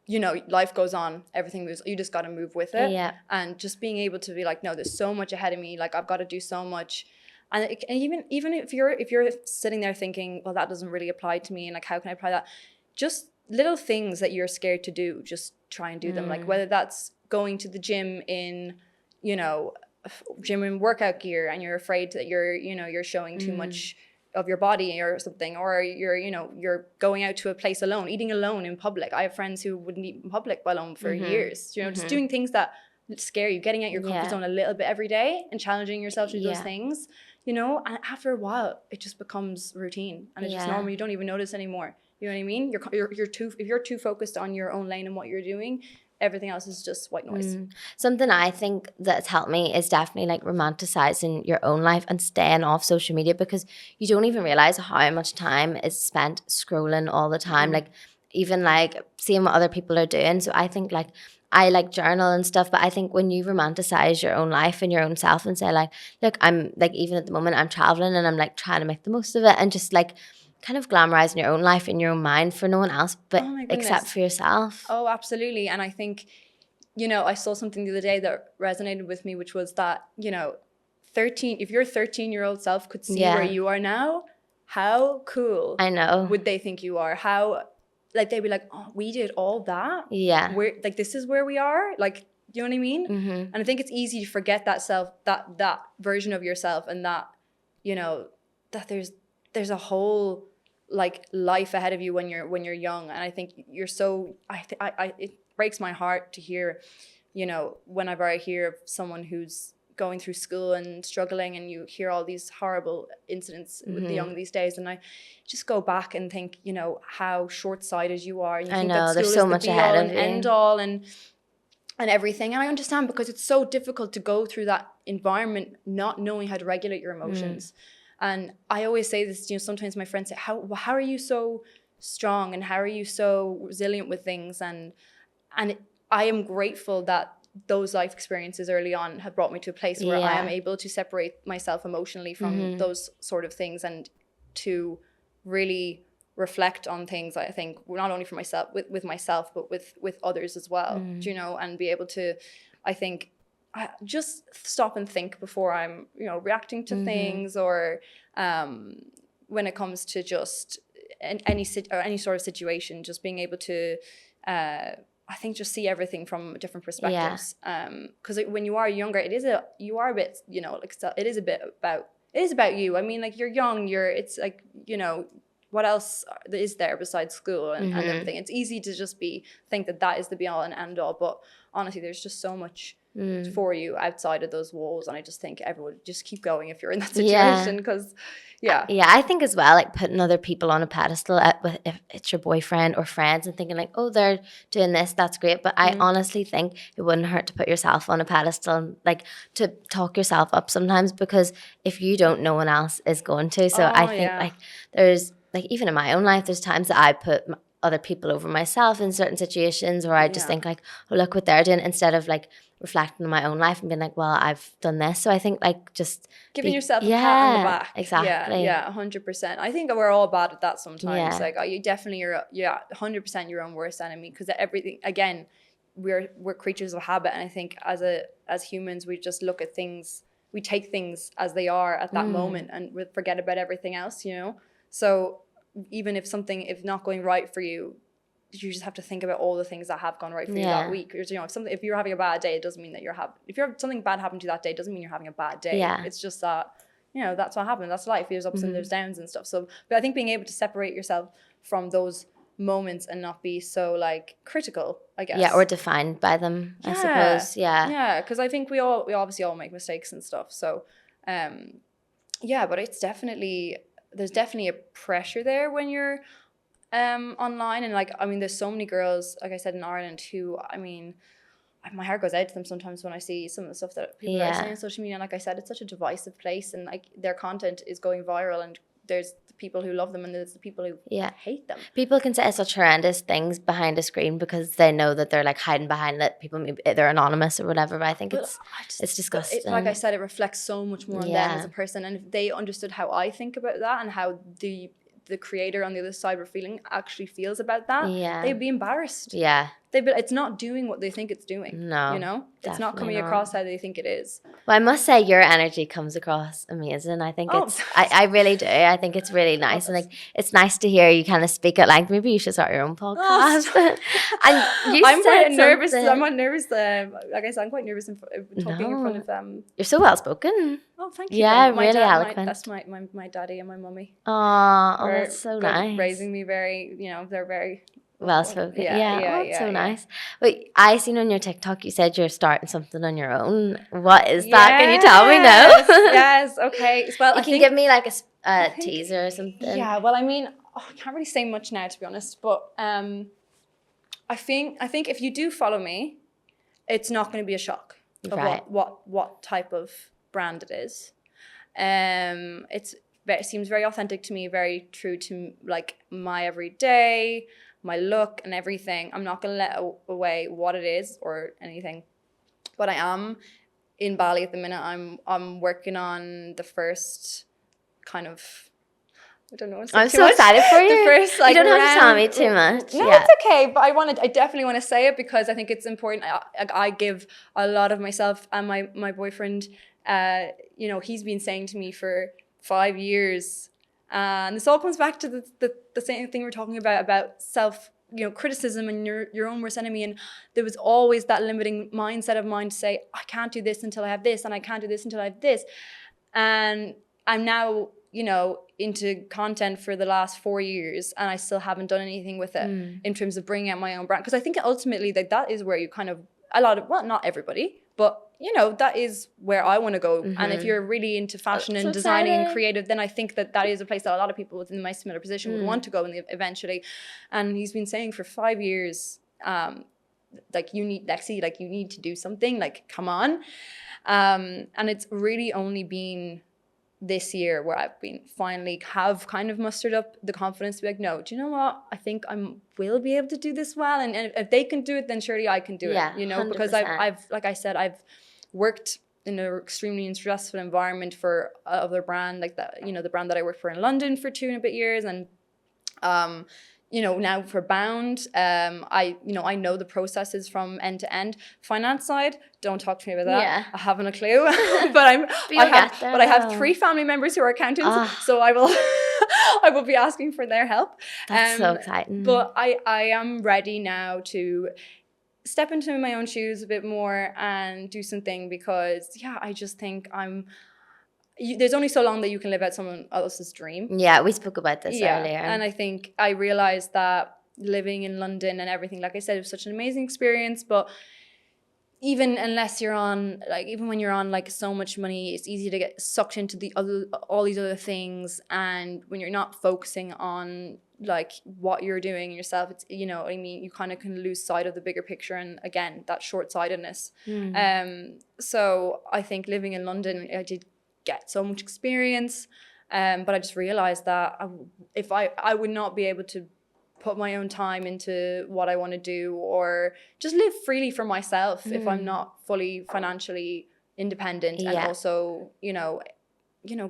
You know, life goes on, everything moves, you just got to move with it. And just being able to be like, no, there's so much ahead of me, like I've got to do so much. And even if you're sitting there thinking, well, that doesn't really apply to me, and like, how can I apply that? Just little things that you're scared to do, just try and do them. Like whether that's going to the gym in, you know, gym and workout gear, and you're afraid that you're showing too much of your body or something, or you're going out to a place alone, eating alone in public. I have friends who wouldn't eat in public alone for years. You know, just doing things that scare you, getting out your comfort zone a little bit every day, and challenging yourself to do those things. You know, and after a while, it just becomes routine, and it's just normal. You don't even notice anymore. You know what I mean? If you're too focused on your own lane and what you're doing, everything else is just white noise. Something I think that's helped me is definitely like romanticizing your own life and staying off social media, because you don't even realize how much time is spent scrolling all the time. Like even like seeing what other people are doing. So I think like I like journal and stuff, but I think when you romanticize your own life and your own self and say like, look, I'm like, even at the moment I'm traveling and I'm like trying to make the most of it, and just like kind of glamorizing your own life in your own mind for no one else, but except for yourself. Oh, absolutely. And I think, you know, I saw something the other day that resonated with me, which was that, you know, if your 13-year-old self could see where you are now, how cool would they think you are? How, like, they'd be like, oh, we did all that? We're like, this is where we are? Like, you know what I mean? And I think it's easy to forget that that version of yourself, and that, you know, that there's a whole like life ahead of you when you're young. And I think you're so, it breaks my heart to hear, you know, whenever I hear of someone who's going through school and struggling, and you hear all these horrible incidents with the young these days, and I just go back and think, you know, how short-sighted you are, and you think that school is the be-all and end-all and everything. And I understand, because it's so difficult to go through that environment not knowing how to regulate your emotions. And I always say this, you know, sometimes my friends say, how are you so strong, and how are you so resilient with things? And I am grateful that those life experiences early on have brought me to a place where I am able to separate myself emotionally from those sort of things, and to really reflect on things, I think, not only for myself, with myself, but with others as well, you know, and be able to, I think, just stop and think before I'm, you know, reacting to things, or when it comes to just any sort of situation, just being able to I think just see everything from different perspectives. Because when you are younger, you are a bit, you know, like, it is about you. I mean, like, you're young, it's like, you know, what else is there besides school and everything? It's easy to just think that is the be all and end all, but honestly, there's just so much for you outside of those walls. And I just think everyone just keep going if you're in that situation, because I think as well, like putting other people on a pedestal if it's your boyfriend or friends and thinking like, oh, they're doing this, that's great. But I honestly think it wouldn't hurt to put yourself on a pedestal and like to talk yourself up sometimes, because if you don't, no one else is going to. So I think like there's like, even in my own life, there's times that I put other people over myself in certain situations, or I just think like, oh, look what they're doing, instead of like reflecting on my own life and being like, well, I've done this. So I think like just giving yourself a pat on the back. Exactly. Yeah, 100%. I think we're all bad at that sometimes. Like, you definitely are, 100% your own worst enemy, because everything, again, we're creatures of habit. And I think as humans, we just look at things, we take things as they are at that moment, and we forget about everything else, So even if not going right for you, you just have to think about all the things that have gone right for you that week. If you're having a bad day, it doesn't mean that if something bad happened to you that day, it doesn't mean you're having a bad day. It's just that, that's what happens. That's life. There's ups and there's downs and stuff. So, but I think being able to separate yourself from those moments and not be so like critical, I guess. Yeah, or defined by them, I suppose. Yeah, because I think we obviously all make mistakes and stuff. So, but it's there's definitely a pressure there when you're online, and like, I mean, there's so many girls, like I said, in Ireland who, I mean, my heart goes out to them sometimes when I see some of the stuff that people are saying on social media. And like I said, it's such a divisive place, and like their content is going viral, and there's the people who love them and there's the people who hate them. People can say such horrendous things behind a screen because they know that they're like hiding behind that people, maybe they're anonymous or whatever, but I think it's disgusting. Like I said, it reflects so much more on them as a person, and if they understood how I think about that and how the creator on the other side actually feels about that, they'd be embarrassed. It's not doing what they think it's doing. No, it's not coming across how they think it is. Well, I must say your energy comes across amazing. I think I really do. I think it's really nice, and like it's nice to hear you kind of speak at length. Maybe you should start your own podcast. I'm quite nervous. I'm not nervous. Like I said, I'm quite nervous talking in front of You're so well spoken. Oh, thank you. Yeah, really eloquent. That's my daddy and my mummy. Oh, that's so nice. Raising me very, they're very well spoken. That's so nice. But I seen on your TikTok you said you're starting something on your own. What is that? Can you tell me now? Yes. Okay. Well, you can give me like a teaser or something. Yeah. Well, I mean, I can't really say much now, to be honest. But I think if you do follow me, it's not going to be a shock of what type of brand it is. It seems very authentic to me, very true to like my everyday, my look and everything. I'm not going to let away what it is or anything, but I am in Bali at the minute. I'm working on the first kind of, I don't know. I'm so excited for you. The first, like, you don't have to tell me too much. No, it's okay. But I definitely want to say it because I think it's important. I give a lot of myself, and my boyfriend, he's been saying to me for 5 years, and this all comes back to the same thing we're talking about self, criticism and your own worst enemy. And there was always that limiting mindset of mine to say, I can't do this until I have this, and I can't do this until I have this. And I'm now, into content for the last 4 years, and I still haven't done anything with it in terms of bringing out my own brand. Because I think ultimately that is where you kind of, not everybody, but that is where I want to go. And if you're really into fashion and designing and creative, then I think that is a place that a lot of people within my similar position would want to go eventually. And he's been saying for 5 years, like, you need, Lexi, like, you need to do something, like, come on. And it's really only been this year where I've been finally have kind of mustered up the confidence to be like, no, do you know what? I think I will be able to do this well. And if they can do it, then surely I can do it, 100%. Because I've, like I said, I've worked in an extremely stressful environment for other brand, like that, the brand that I worked for in London for 2 and a bit years. And, now for Bound, I know the processes from end to end. Finance side, don't talk to me about that. Yeah. I haven't a clue. but I have 3 family members who are accountants, so I will I will be asking for their help. That's so exciting. But I am ready now to step into my own shoes a bit more and do something, because I just think there's only so long that you can live out someone else's dream. Yeah, we spoke about this earlier. And I think I realized that living in London and everything, like I said, it was such an amazing experience, but even unless you're on, like, even when you're on like so much money, it's easy to get sucked into all these other things. And when you're not focusing on like what you're doing yourself, it's, you know what I mean, you kind of can lose sight of the bigger picture, and again, that short-sightedness. So I think living in London, I did get so much experience, but I just realized that if I would not be able to put my own time into what I want to do, or just live freely for myself if I'm not fully financially independent, and also,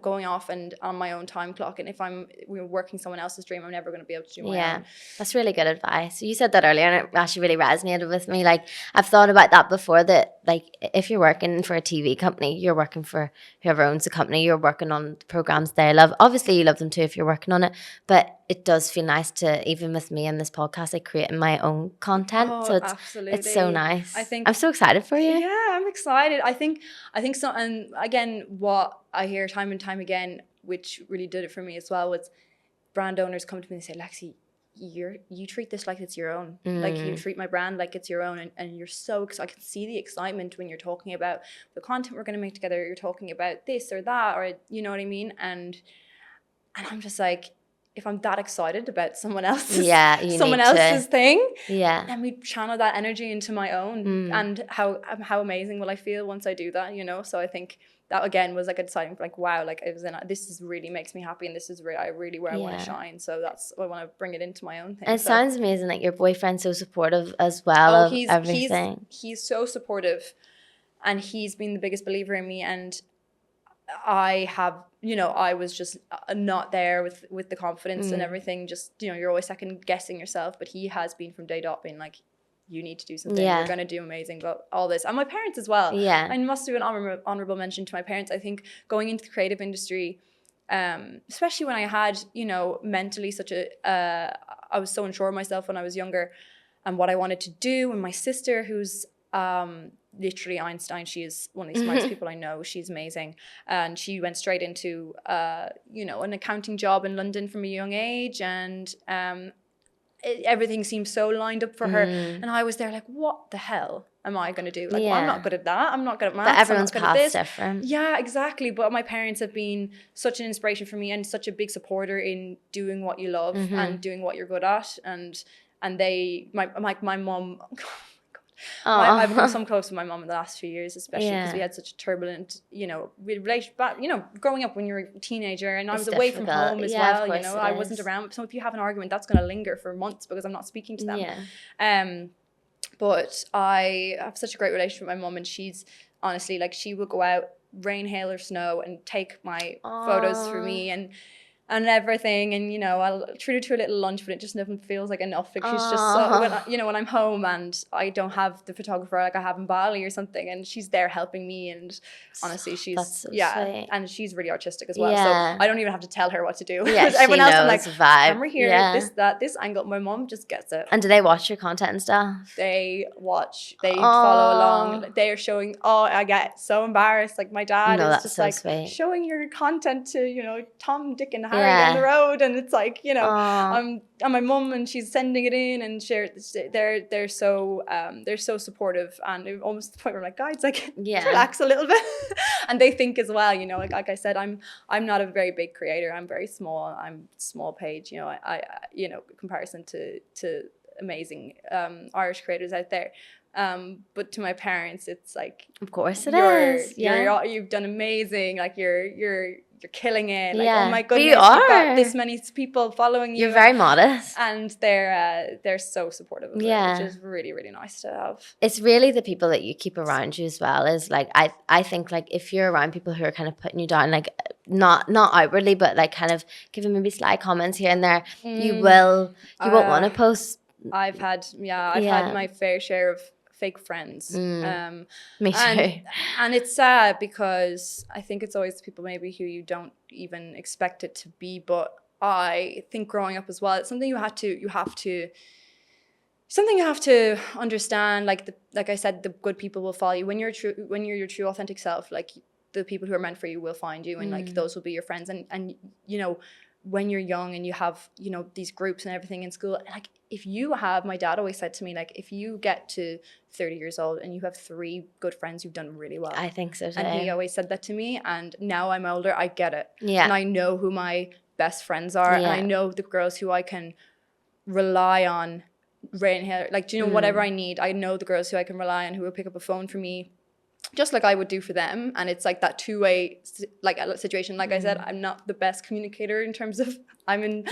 going off and on my own time clock. And if I'm working someone else's dream, I'm never going to be able to do my own. That's really good advice. You said that earlier and it actually really resonated with me. Like, I've thought about that before, that like if you're working for a TV company, you're working for whoever owns the company, you're working on the programs they love. Obviously you love them too if you're working on it, but it does feel nice to, even with me and this podcast, I create my own content. So it's so nice. I'm so excited for you. Yeah, I'm excited. I think so. And again, what I hear time and time again, which really did it for me as well, was brand owners come to me and say, Lexi, you treat this like it's your own. Like, you treat my brand like it's your own, and you're so excited. I can see the excitement when you're talking about the content we're going to make together. You're talking about this or that, or you know what I mean. And I'm just like, if I'm that excited about someone else's thing, then we channel that energy into my own. And how amazing will I feel once I do that, So I think that again was like a deciding, like, wow, like this is really makes me happy, and this is really where I want to shine. So that's, I want to bring it into my own thing. And it sounds amazing. Like, your boyfriend's so supportive as well of everything. He's so supportive, and he's been the biggest believer in me. And I have, I was just not there with the confidence and everything. Just, you're always second guessing yourself. But he has been from day dot being like, you need to do something. You're going to do amazing. But all this. And my parents as well. Yeah. I must do an honorable mention to my parents. I think going into the creative industry, especially when I had, mentally I was so unsure of myself when I was younger and what I wanted to do. And my sister, who's literally Einstein, she is one of the smartest people I know. She's amazing, and she went straight into an accounting job in London from a young age, and everything seemed so lined up for her. And I was there like, what the hell am I going to do? Like, well, I'm not good at that. I'm not good at maths. But everyone's path's different. Yeah, exactly. But my parents have been such an inspiration for me, and such a big supporter in doing what you love and doing what you're good at. And they, my mom. I've become so close with my mom in the last few years, especially because we had such a turbulent, relationship. Growing up when you're a teenager, and I was away from home as well. I wasn't around. So if you have an argument, that's going to linger for months because I'm not speaking to them. Yeah. But I have such a great relationship with my mom, and she's honestly, like, she will go out, rain, hail, or snow, and take my photos for me and everything, and I'll treat her to a little lunch, but it just never feels like enough. Like, she's just so, when I'm home and I don't have the photographer like I have in Bali or something, and she's there helping me, and honestly, she's sweet. And she's really artistic as well. So I don't even have to tell her what to do. Everyone else, I'm like, camera here, this angle. My mom just gets it. And do they watch your content and stuff? They watch. They follow along. They are showing. I get so embarrassed. Like, my dad is just so like sweet. Showing your content to Tom, Dick, and Harry down the road, and it's like, I'm my mum, and she's sending it in, and they're so supportive, and almost to the point where I'm like, guys, like, relax a little bit. And they think as well, like I said, I'm not a very big creator. I'm very small. I'm small page, I comparison to amazing Irish creators out there. But to my parents, it's like, of course it is. You've done amazing. Like, you're killing it. Like, oh my goodness, you've got this many people following you. You're very modest. And they're so supportive of it, which is really, really nice to have. It's really the people that you keep around you as well. Is like, I think, like, if you're around people who are kind of putting you down, like, not outwardly, but like kind of giving maybe sly comments here and there, you won't want to post. I've had my fair share of fake friends. Me too. And it's sad because I think it's always people maybe who you don't even expect it to be. But I think growing up as well, it's something you have to understand. Like I said, the good people will follow you when you're your true authentic self. Like, the people who are meant for you will find you, and like, those will be your friends. And when you're young and you have, you know, these groups and everything in school, like if you have, my dad always said to me, like, if you get to 30 years old and you have 3 good friends, you've done really well. I think so too. And he always said that to me, and now I'm older, I get it. Yeah. And I know who my best friends are, and I know the girls who I can rely on, like, do you know, whatever I need, I know the girls who I can rely on, who will pick up a phone for me just like I would do for them. And it's like that two-way like situation. Like I said, I'm not the best communicator in terms of I'm in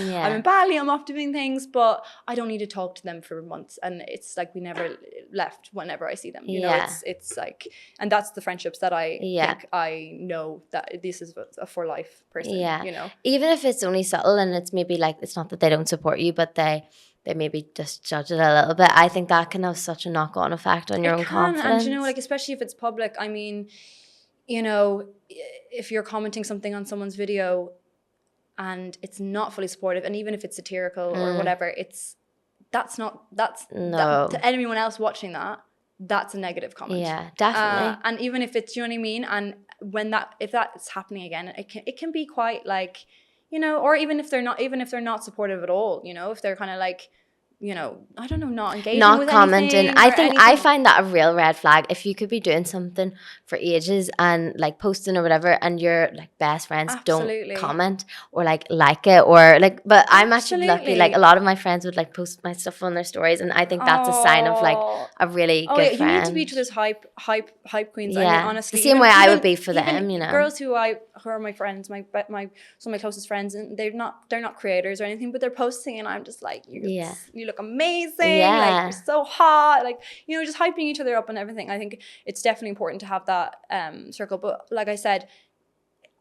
Bali, I'm off doing things, but I don't need to talk to them for months. And it's like we never left whenever I see them. You know, it's like, and that's the friendships that I think I know that this is a for life person. You know, even if it's only subtle and it's maybe like, it's not that they don't support you, but they maybe just judge it a little bit. I think that can have such a knock-on effect on your own confidence. And you know, like, especially if it's public. I mean, you know, if you're commenting something on someone's video and it's not fully supportive, and even if it's satirical or whatever, to anyone else watching that's a negative comment. Yeah, definitely. And even if it's, you know what I mean? And if that's happening again, it can be quite like, you know, or even if they're not supportive at all, you know, if they're kind of like, you know, I don't know, not engaging not with commenting. anything. I find that a real red flag. If you could be doing something for ages and like posting or whatever, and your like best friends don't comment or like it, or like, but I'm actually lucky. Like a lot of my friends would like post my stuff on their stories, and I think that's a sign of like a really good friend. You need to be to this hype queens. Yeah, I mean, honestly, the same way I would be for them. You know, girls who are my friends, some of my closest friends, and they're not creators or anything, but they're posting, and I'm just like, you look amazing, like you're so hot, like, you know, just hyping each other up and everything. I think it's definitely important to have that circle. But like I said,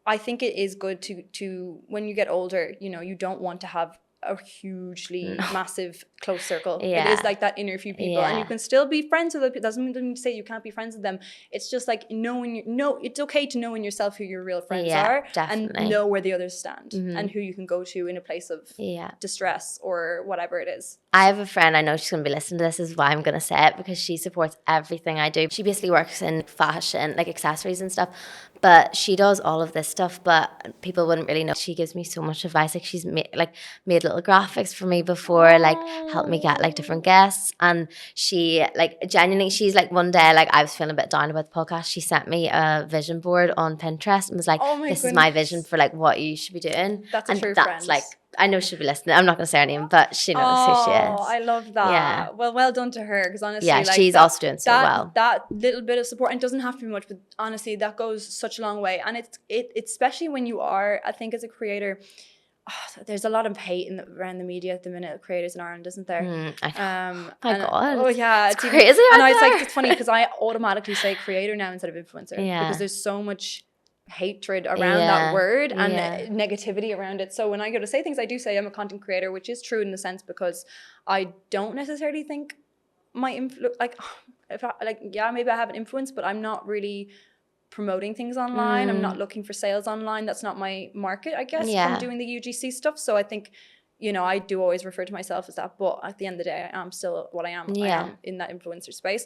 I think it is good to when you get older, you know, you don't want to have a hugely massive close circle. It is like that inner few people, and you can still be friends with them. It doesn't mean to say you can't be friends with them. It's just like it's okay to know in yourself who your real friends are, definitely. And know where the others stand, and who you can go to in a place of distress or whatever it is. I have a friend, I know she's going to be listening to this, is why I'm going to say it, because she supports everything I do. She basically works in fashion, like accessories and stuff, but she does all of this stuff, but people wouldn't really know. She gives me so much advice. Like she's made little graphics for me before, like helped me get like different guests. And she like genuinely, she's like, one day, like I was feeling a bit down about the podcast, she sent me a vision board on Pinterest and was like, this is my vision for like what you should be doing. That's a true friend. Like, I know she'll be listening. I'm not going to say her name, but she knows who she is. Oh, I love that. Yeah. Well done to her, because honestly, like, she's also doing so well. That little bit of support, and it doesn't have to be much, but honestly, that goes such a long way. And it's especially when you are, I think, as a creator, there's a lot of hate around the media at the minute of creators in Ireland, isn't there? I know. My God. Oh yeah, it's crazy. It's funny because I automatically say creator now instead of influencer, because there's so much hatred around that word and negativity around it. So when I go to say things, I do say I'm a content creator, which is true in the sense, because I don't necessarily think my influence, maybe I have an influence, but I'm not really promoting things online. I'm not looking for sales online. That's not my market, I guess, from doing the UGC stuff. So I think, you know, I do always refer to myself as that, but at the end of the day, I am still what I am. I am in that influencer space.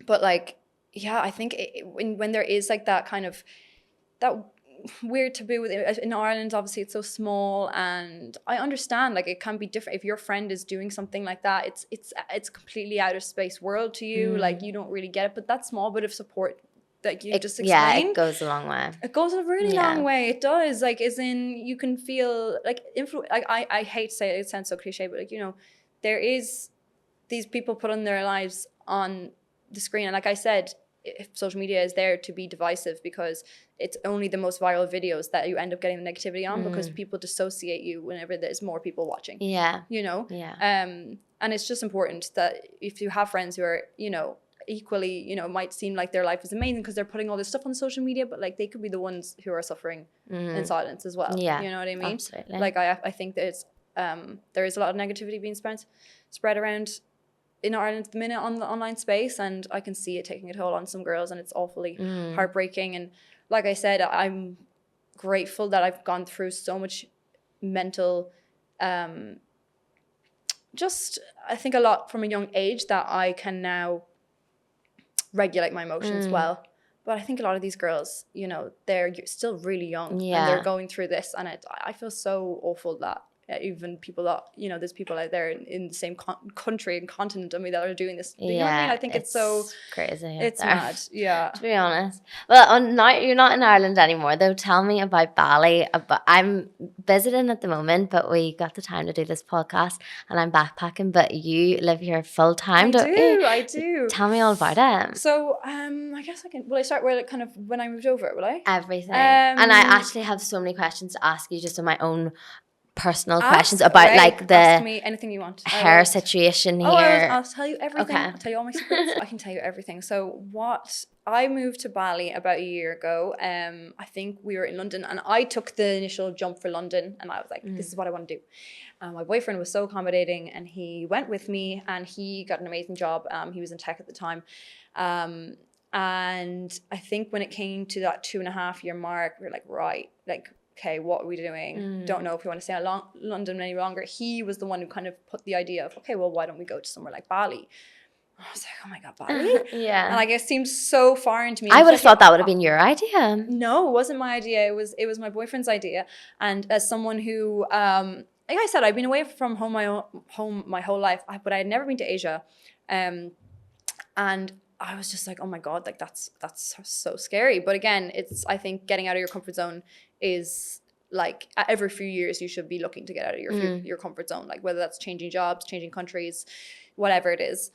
But like, I think when there is like that kind of that weird taboo in Ireland, obviously it's so small, and I understand like it can be different if your friend is doing something like that. It's completely outer space world to you, like you don't really get it, but that small bit of support that you just explained, it goes a long way. It goes a really long way. It does. Like, as in, you can feel like like I hate to say it sounds so cliche, but like, you know, there is these people put on their lives on the screen, and like I said, if social media is there to be divisive, because it's only the most viral videos that you end up getting the negativity on, because people dissociate you whenever there's more people watching. You know? And it's just important that if you have friends who are, you know, equally, you know, might seem like their life is amazing because they're putting all this stuff on social media, but like they could be the ones who are suffering in silence as well. You know what I mean? Absolutely. Like I think that there is a lot of negativity being spread around in Ireland at the minute on the online space, and I can see it taking a toll on some girls, and it's awfully heartbreaking. And like I said, I'm grateful that I've gone through so much mental just I think a lot from a young age, that I can now regulate my emotions well. But I think a lot of these girls, you know, they're still really young and they're going through this. And I feel so awful that even people that, you know, there's people out there in the same country and continent of me that are doing this. You know what I mean? I think it's so crazy. It's mad. Yeah. To be honest. Well, you're not in Ireland anymore, though. Tell me about Bali. I'm visiting at the moment, but we got the time to do this podcast and I'm backpacking, but you live here full time, don't you? I do. Tell me all about it. So, I guess will I start where kind of when I moved over, will I? Everything. And I actually have so many questions to ask you just on my own personal questions about like the ask me anything you want. Hair situation here. I'll tell you everything. Okay. I'll tell you all my secrets. I can tell you everything. So I moved to Bali about a year ago. I think we were in London and I took the initial jump for London and I was like, this is what I want to do. My boyfriend was so accommodating and he went with me and he got an amazing job. He was in tech at the time. And I think when it came to that 2.5 year mark, we were like, right, like, okay, what are we doing? Don't know if we want to stay in London any longer. He was the one who kind of put the idea of, okay, well, why don't we go to somewhere like Bali? I was like, oh my God, Bali? Yeah. And like, it seemed so foreign to me. I would have thought that would have been your idea. No, it wasn't my idea. It was my boyfriend's idea. And as someone who, like I said, I've been away from home my whole life, but I had never been to Asia. And I was just like, oh my God, like that's so scary. But again, I think getting out of your comfort zone is like every few years you should be looking to get out of your comfort zone, like whether that's changing jobs, changing countries, whatever it is.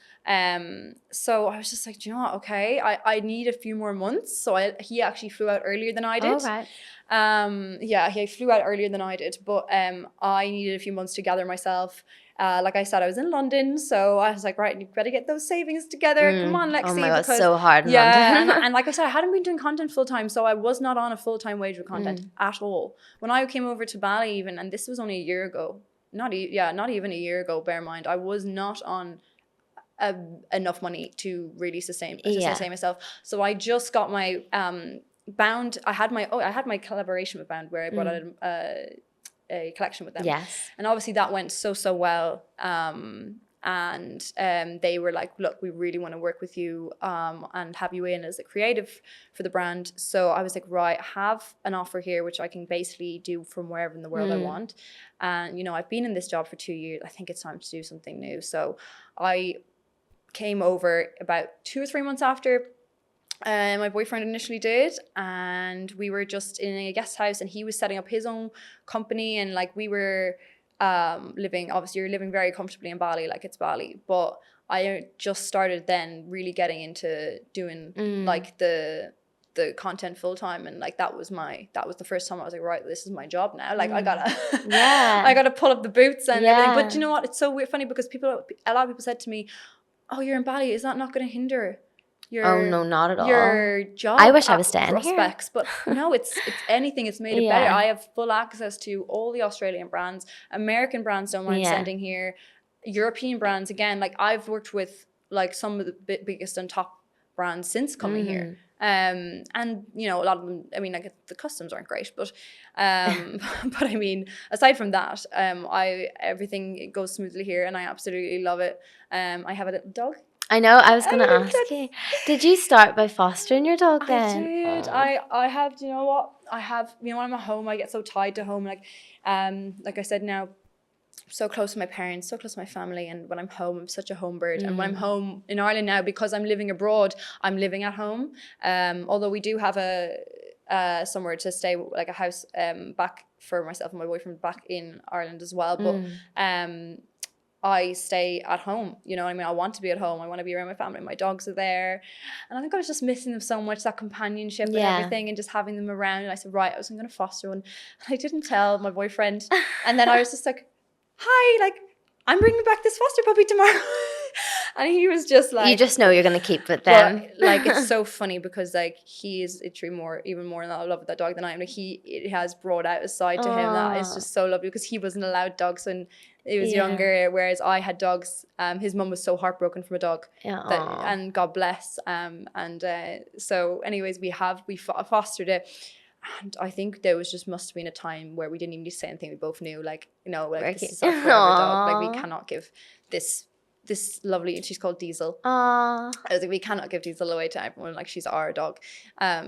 So I was just like, do you know what? Okay, I need a few more months. So he actually flew out earlier than I did. Oh, right. Yeah, he flew out earlier than I did, but I needed a few months to gather myself. Like I said, I was in London, so I was like, right, you better get those savings together. Come on, Lexi. Oh my God, it's so hard in London. and like I said, I hadn't been doing content full time, so I was not on a full-time wage with content at all. When I came over to Bali even, and this was only a year ago, not even a year ago, bear in mind, I was not on enough money to really sustain myself. So I just got my Bound. I had my collaboration with Bound where I brought out a collection with them. Yes. And obviously that went so well. And they were like, look, we really want to work with you and have you in as a creative for the brand. So I was like, right, I have an offer here, which I can basically do from wherever in the world I want. And, you know, I've been in this job for 2 years. I think it's time to do something new. So I came over about 2 or 3 months after my boyfriend initially did, and we were just in a guest house and he was setting up his own company, and like we were obviously you're living very comfortably in Bali, like it's Bali, but I just started then really getting into doing like the content full time, and like that was the first time I was like, right, this is my job now, like I gotta pull up the boots and everything. But you know what, it's so weird, funny, because a lot of people said to me, oh, you're in Bali, is that not going to hinder oh no, not at all. Your job. I wish I was staying prospects, here. But no, it's anything. It's made it better. I have full access to all the Australian brands. American brands don't mind sending here. European brands, again, like I've worked with like some of the biggest and top brands since coming here. And you know, a lot of them, I mean, like the customs aren't great, but but I mean, aside from that, everything goes smoothly here and I absolutely love it. I have a little dog. I know, I was going to ask you. Did you start by fostering your dog then? I did. I have, do you know what? I have, you know, when I'm at home, I get so tied to home. Like I said now, so close to my parents, so close to my family. And when I'm home, I'm such a home bird. And when I'm home in Ireland now, because I'm living abroad, I'm living at home. Although we do have somewhere to stay, like a house back for myself and my boyfriend back in Ireland as well. But I stay at home, you know what I mean? I want to be at home. I want to be around my family. My dogs are there. And I think I was just missing them so much, that companionship and everything, and just having them around. And I said, right, I'm going to foster one. And I didn't tell my boyfriend. And then I was just like, hi, like, I'm bringing back this foster puppy tomorrow. And he was just like, you just know you're going to keep it then. Like, it's so funny because like he is literally even more in love with that dog than I am. Like it has brought out a side to him that is just so lovely, because he wasn't allowed dogs when he was younger, whereas I had dogs. His mum was so heartbroken from a dog, and God bless. So anyways, we fostered it. And I think there must have been a time where we didn't even need to say anything. We both knew, like, you know, like this is our forever dog. Like, we cannot give this this lovely, she's called Diesel. Aww. I was like, we cannot give Diesel away to everyone. Like, she's our dog.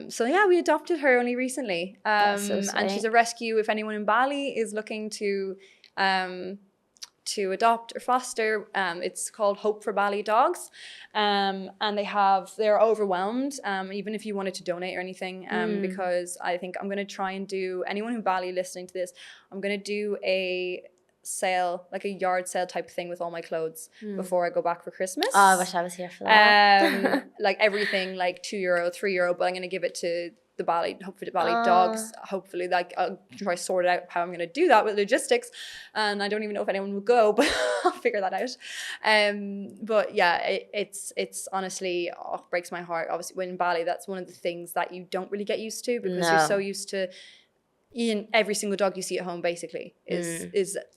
So yeah, we adopted her only recently. That's so sweet. And she's a rescue. If anyone in Bali is looking to adopt or foster, it's called Hope for Bali Dogs. And they're overwhelmed, even if you wanted to donate or anything, because I think I'm going to try and do, anyone in Bali listening to this, I'm going to do a sale, like a yard sale type thing with all my clothes before I go back for Christmas. Oh, I wish I was here for that. Like everything, like €2, €3, but I'm going to give it to the Bali, hopefully the Bali dogs. Hopefully, like, I'll try to sort it out how I'm going to do that with logistics, and I don't even know if anyone will go, but I'll figure that out. But yeah, it's honestly, breaks my heart. Obviously, when in Bali, that's one of the things that you don't really get used to, because you're so used to, every single dog you see at home basically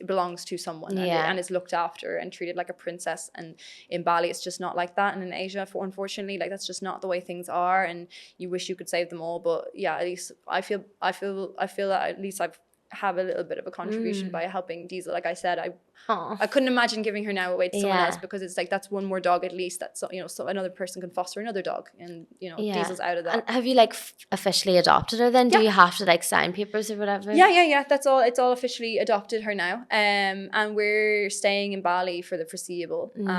belongs to someone, and is looked after and treated like a princess. And in Bali, it's just not like that. And in Asia, unfortunately, like, that's just not the way things are. And you wish you could save them all, but yeah, at least I feel that at least I've have a little bit of a contribution by helping Diesel. Like I said, I couldn't imagine giving her now away to someone else, because it's like, that's one more dog at least that, so another person can foster another dog, and Diesel's out of that. And have you like officially adopted her then? Do you have to like sign papers or whatever? Yeah. That's all. It's all officially adopted her now. And we're staying in Bali for the foreseeable. We're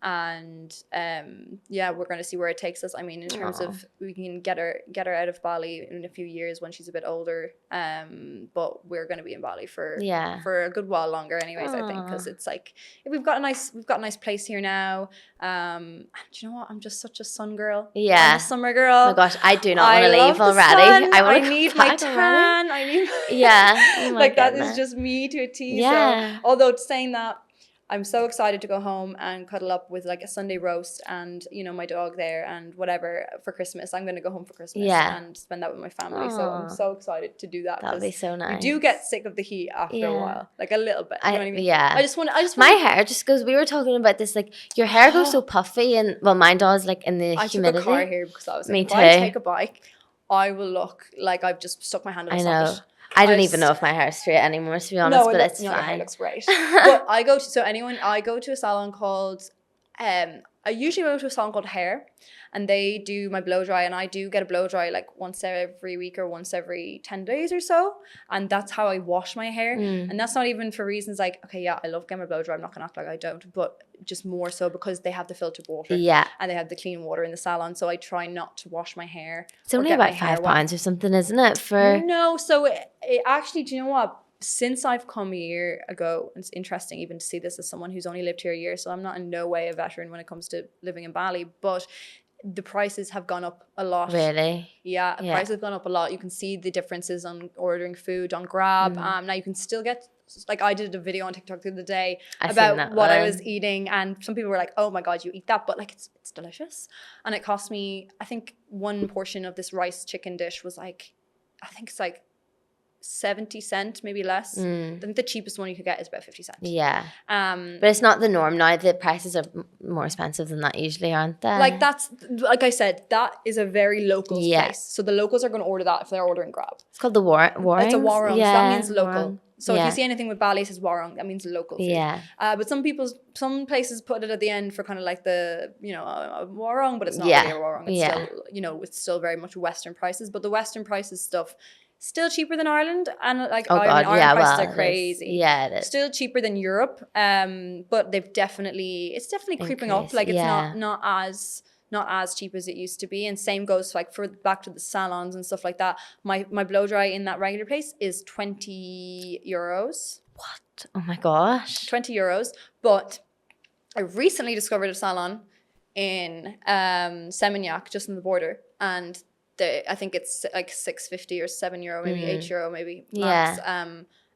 going to see where it takes us. I mean, in terms of, we can get her out of Bali in a few years when she's a bit older. But we're going to be in Bali for a good while longer anyways, I think, because it's like, we've got a nice place here now. And do you know what, I'm just such a sun girl. I'm a summer girl. Oh my gosh, I do not want to leave already. I need my tan. I need like, that is just me to a T. So although saying that, I'm so excited to go home and cuddle up with like a Sunday roast and, my dog there and whatever for Christmas. I'm going to go home for Christmas and spend that with my family. So I'm so excited to do that. That would be so nice. You do get sick of the heat after a while, like a little bit. You know what I mean? Yeah. I just want my hair just goes, we were talking about this, like your hair goes so puffy, and well, mine does, like in the humidity. I took a car here because I was like, if I take a bike, I will look like I've just stuck my hand in a socket. I don't even know if my hair is straight anymore, to be honest, but it's fine. Your hair looks great. But I go to a salon called, I usually go to a salon called Hair, and they do my blow dry, and I do get a blow dry like once every week or once every 10 days or so. And that's how I wash my hair. And that's not even for reasons like, okay, yeah, I love getting my blow dry, I'm not gonna act like I don't, but just more so because they have the filtered water and they have the clean water in the salon. So I try not to wash my hair. It's only about £5 or something, isn't it? No, so it actually, do you know what? Since I've come a year ago, it's interesting even to see this as someone who's only lived here a year, so I'm not in no way a veteran when it comes to living in Bali, but the prices have gone up a lot. Really? Yeah, prices have gone up a lot. You can see the differences on ordering food on Grab. Now you can still get, like, I did a video on TikTok the other day about what I was eating, and some people were like, oh my God, you eat that, but like it's delicious. And it cost me, I think one portion of this rice chicken dish was like, I think it's like 70 cents, maybe less. I think the cheapest one you could get is about 50 cents. Yeah. But it's not the norm now. The prices are more expensive than that usually, aren't they? Like, that's, like I said, that is a very local place. So the locals are going to order that if they're ordering Grab. It's called the warung. It's a warung. Yeah, so that means local. warung. So if you see anything with Bali, it says warung, that means local food. Yeah. But some places put it at the end for kind of like the, a warung, but it's not really a warung. It's still, it's still very much Western prices. But the Western prices stuff, still cheaper than Ireland, and like Ireland prices are crazy. Yeah, it is. Still cheaper than Europe, but it's definitely creeping up. Like, it's not as cheap as it used to be. And same goes like for back to the salons and stuff like that. My blow dry in that regular place is €20. What? Oh my gosh. €20. But I recently discovered a salon in Seminyak, just on the border, and I think it's like €6.50 or €7, maybe €8, maybe max.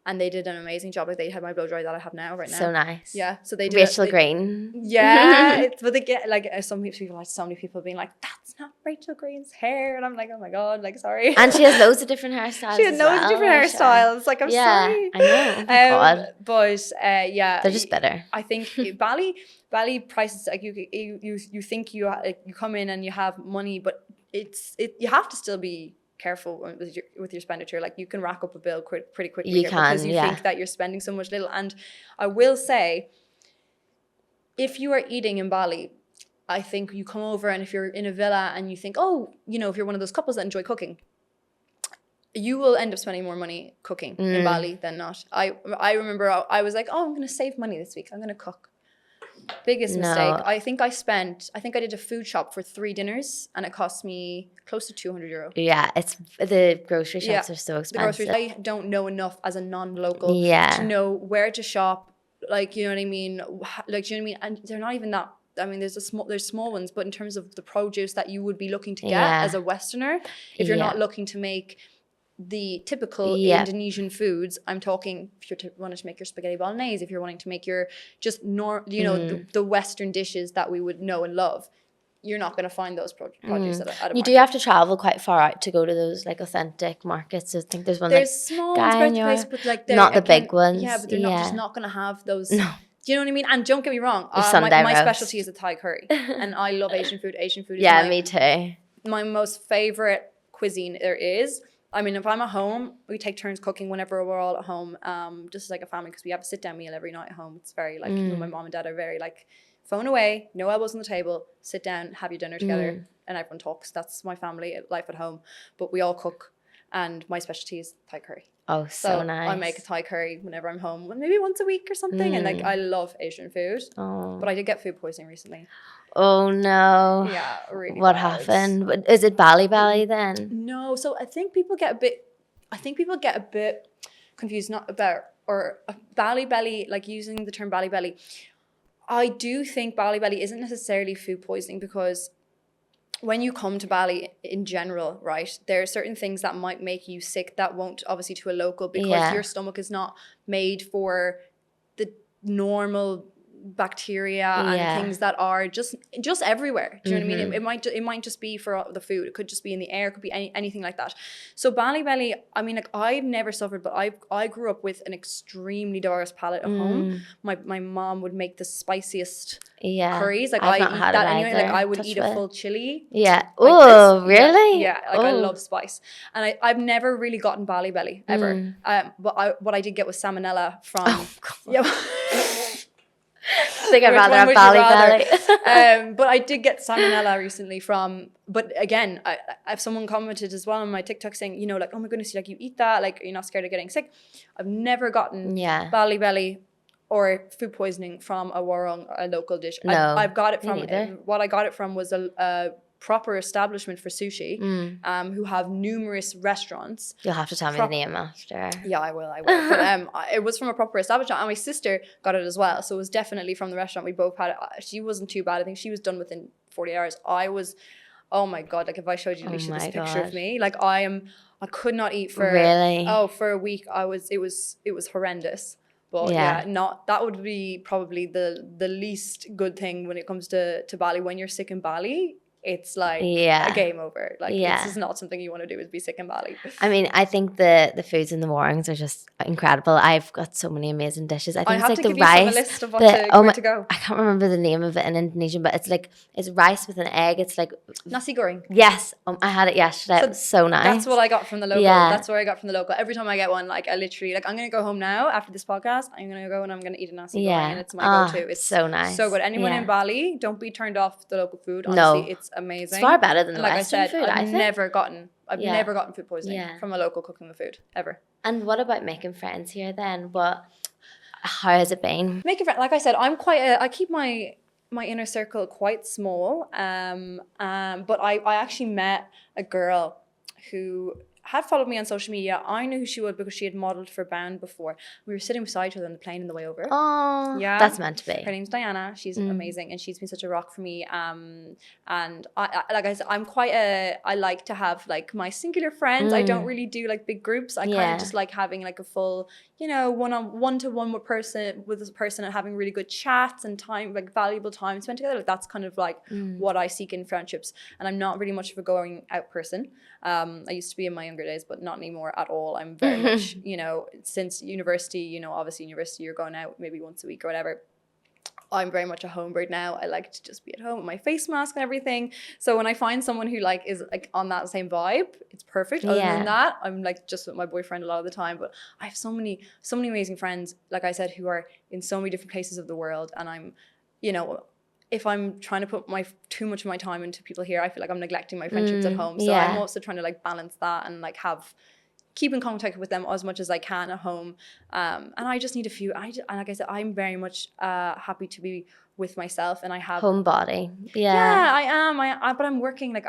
And they did an amazing job. Like, they had my blow dry that I have now, right now. So nice. Yeah. So they did Rachel Green. Yeah. But they get like so many people being like, that's not Rachel Green's hair, and I'm like, oh my God, like, sorry. And she has loads of different hairstyles. She has loads of different hairstyles. Like, I'm sorry. I know. Oh my God. But they're just better. I think Bali prices, like, you think you come in and you have money, but you have to still be careful with your expenditure. Like, you can rack up a bill pretty quickly because you think that you're spending so much little. And I will say, if you are eating in Bali, I think you come over, and if you're in a villa and you think, oh, you know, if you're one of those couples that enjoy cooking, you will end up spending more money cooking in Bali than not. I remember I was like, oh, I'm going to save money this week. I'm going to cook. Biggest mistake. I think I did a food shop for 3 dinners, and it cost me close to €200. Yeah, it's the grocery shops are so expensive. I don't know enough as a non-local to know where to shop. Like, you know what I mean? Like, do you know what I mean? And they're not even that. I mean, there's small ones, but in terms of the produce that you would be looking to get as a Westerner, if you're not looking to make the typical Indonesian foods, I'm talking if you're wanting to make your spaghetti bolognese, if you're wanting to make your just the Western dishes that we would know and love, you're not going to find those produce at a market. You do have to travel quite far out to go to those like authentic markets. I think there's one small ones throughout the place, but like not the big ones. Yeah, but they're just not going to have those. No. Do you know what I mean? And don't get me wrong, my specialty is a Thai curry, and I love Asian food. Asian food is me too. My most favorite cuisine there is. I mean, if I'm at home, we take turns cooking whenever we're all at home, just like a family, because we have a sit-down meal every night at home. It's very like, my mom and dad are very like, phone away, no elbows on the table, sit down, have your dinner together, and everyone talks. That's my family life at home. But we all cook, and my specialty is Thai curry. Oh, so nice. I make a Thai curry whenever I'm home, maybe once a week or something. And like, I love Asian food, but I did get food poisoning recently. Oh no. Yeah, really. What happened? Is it Bali then? No, so I think people get a bit confused, not about, or Bali belly, like using the term Bali belly. I do think Bali belly isn't necessarily food poisoning, because when you come to Bali in general, right, there are certain things that might make you sick that won't obviously to a local, because your stomach is not made for the normal bacteria and things that are just everywhere. Do you know what I mean? It might just be for the food. It could just be in the air. It could be anything like that. So Bali belly, I mean, like, I've never suffered, but I grew up with an extremely diverse palate at home. My mom would make the spiciest curries. Like, I eat that anyway. Like, I would eat a full chili. Yeah. Like oh, really? Yeah. Like, I love spice, and I've never really gotten Bali belly ever. But what I did get was salmonella from. I think I'd rather have Bali belly. But I did get salmonella recently from, but again, if someone commented as well on my TikTok saying, you know, like, oh my goodness, like, you eat that, like, you're not scared of getting sick. I've never gotten Bali belly or food poisoning from a warung, a local dish. No, I've got it from, what I got it from was a proper establishment for sushi, who have numerous restaurants. You'll have to tell me the name after. Yeah, I will. But it was from a proper establishment, and my sister got it as well. So it was definitely from the restaurant. We both had it. She wasn't too bad. I think she was done within 40 hours. I was, oh my God, like, if I showed you Alicia this picture of me, like, I could not eat for for a week. It was horrendous. But that would be probably the least good thing when it comes to Bali. When you're sick in Bali, it's like a game over. Like, this is not something you want to do, is be sick in Bali. I mean, I think the foods in the warrings are just incredible. I've got so many amazing dishes. I think it's like the rice. A list of where to go. I can't remember the name of it in Indonesian, but it's rice with an egg. It's like nasi goreng. Yes, I had it yesterday. So it was so nice. That's what I got from the local. That's where I got from the local. Every time I get one, like, I literally, like, I'm gonna go home now after this podcast. I'm gonna go and I'm gonna eat a nasi goreng, and it's my go-to. It's so nice, so good. Anyone in Bali, don't be turned off the local food. Honestly, it's amazing. It's far better than the like Western food. I've never gotten food poisoning from a local cooking the food ever. And what about making friends here then? How has it been? Making friends, like I said, I keep my inner circle quite small. But I actually met a girl who had followed me on social media. I knew who she was because she had modelled for Bound before. We were sitting beside each other on the plane on the way over. Oh, yeah, that's meant to be. Her name's Diana. She's amazing, and she's been such a rock for me. And I like I said, I like to have, like, my singular friends. I don't really do, like, big groups. I kind of just like having, like, a full, you know, one-to-one with this person and having really good chats and time, like, valuable time spent together. Like, that's kind of like what I seek in friendships. And I'm not really much of a going out person. I used to be in my younger days, but not anymore at all. I'm very much, you know, since university, you know, obviously university, you're going out maybe once a week or whatever. I'm very much a homebird now. I like to just be at home with my face mask and everything. So when I find someone who, like, is, like, on that same vibe, it's perfect. Other than that, I'm, like, just with my boyfriend a lot of the time. But I have so many amazing friends, like I said, who are in so many different places of the world, and I'm if I'm trying to put too much of my time into people here, I feel like I'm neglecting my friendships at home. So I'm also trying to like balance that and like keep in contact with them as much as I can at home. And I just need and like I said, I'm very much happy to be with myself, and I have homebody. I am. But I'm working. Like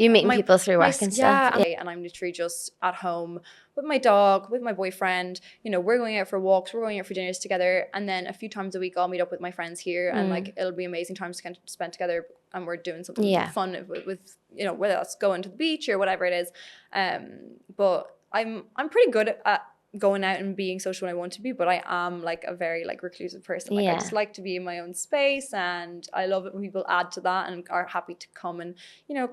you meeting people through work and stuff. And I'm literally just at home with my dog, with my boyfriend. We're going out for walks, we're going out for dinners together, and then a few times a week I'll meet up with my friends here, and like it'll be amazing times to spend together, and we're doing something fun with whether that's going to the beach or whatever it is. But I'm pretty good at going out and being social when I want to be, but I am like a very like reclusive person. Like I just like to be in my own space, and I love it when people add to that and are happy to come and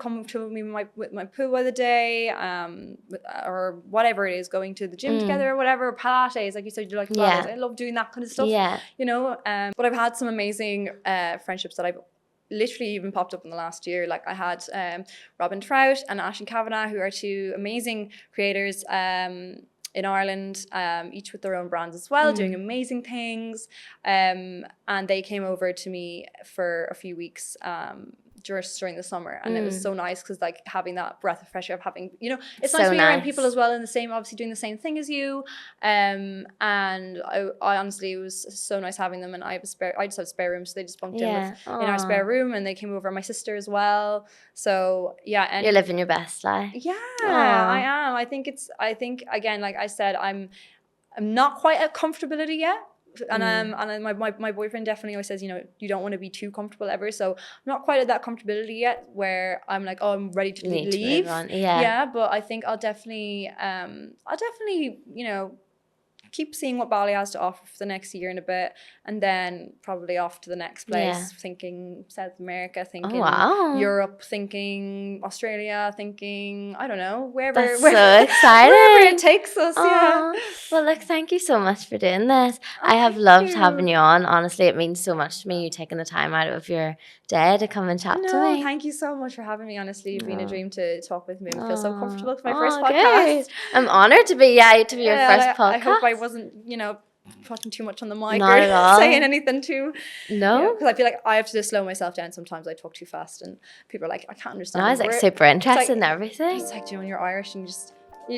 come to me with my poo of the day, or whatever it is, going to the gym together or whatever, Pilates, like you said, you like Pilates. I love doing that kind of stuff. But I've had some amazing friendships that I've literally even popped up in the last year. Like I had Robin Trout and Ashton Kavanagh, who are two amazing creators in Ireland, each with their own brands as well, doing amazing things. And they came over to me for a few weeks during the summer, and it was so nice because like having that breath of fresh air of having it's nice to be around people as well in the same, obviously doing the same thing as you, and I honestly, it was so nice having them. And I just have a spare room, so they just bunked in our spare room, and they came over, my sister as well. So and you're living your best life. I am. I think again, like I said, I'm not quite at comfortability yet. And my boyfriend definitely always says, you don't want to be too comfortable ever. So I'm not quite at that comfortability yet where I'm like, oh, I'm ready to leave. But I think I'll definitely keep seeing what Bali has to offer for the next year and a bit, and then probably off to the next place, thinking South America, thinking Europe, thinking Australia, thinking I don't know, wherever so exciting, wherever it takes us. Well, look, thank you so much for doing this. I have loved having you on. Honestly, it means so much to me, you taking the time out of your day to come and chat to me. Thank you so much for having me. Honestly, it's been a dream to talk with me. I feel so comfortable. It's my first podcast. I'm honoured to be your first podcast. I hope I wasn't, talking too much on the mic or saying anything too. No. Because I feel like I have to just slow myself down sometimes. I talk too fast and people are like, I can't understand. No, I was like super interested in everything. It's like, you're Irish and you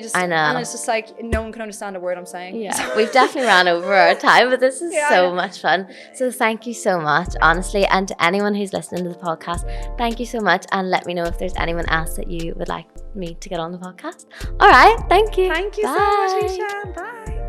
just I know. And it's just like no one can understand a word I'm saying. Yeah, we've definitely ran over our time, but this is so much fun. So thank you so much, honestly. And to anyone who's listening to the podcast, thank you so much. And let me know if there's anyone else that you would like me to get on the podcast. All right, thank you. Thank you so much, Aisha. Bye.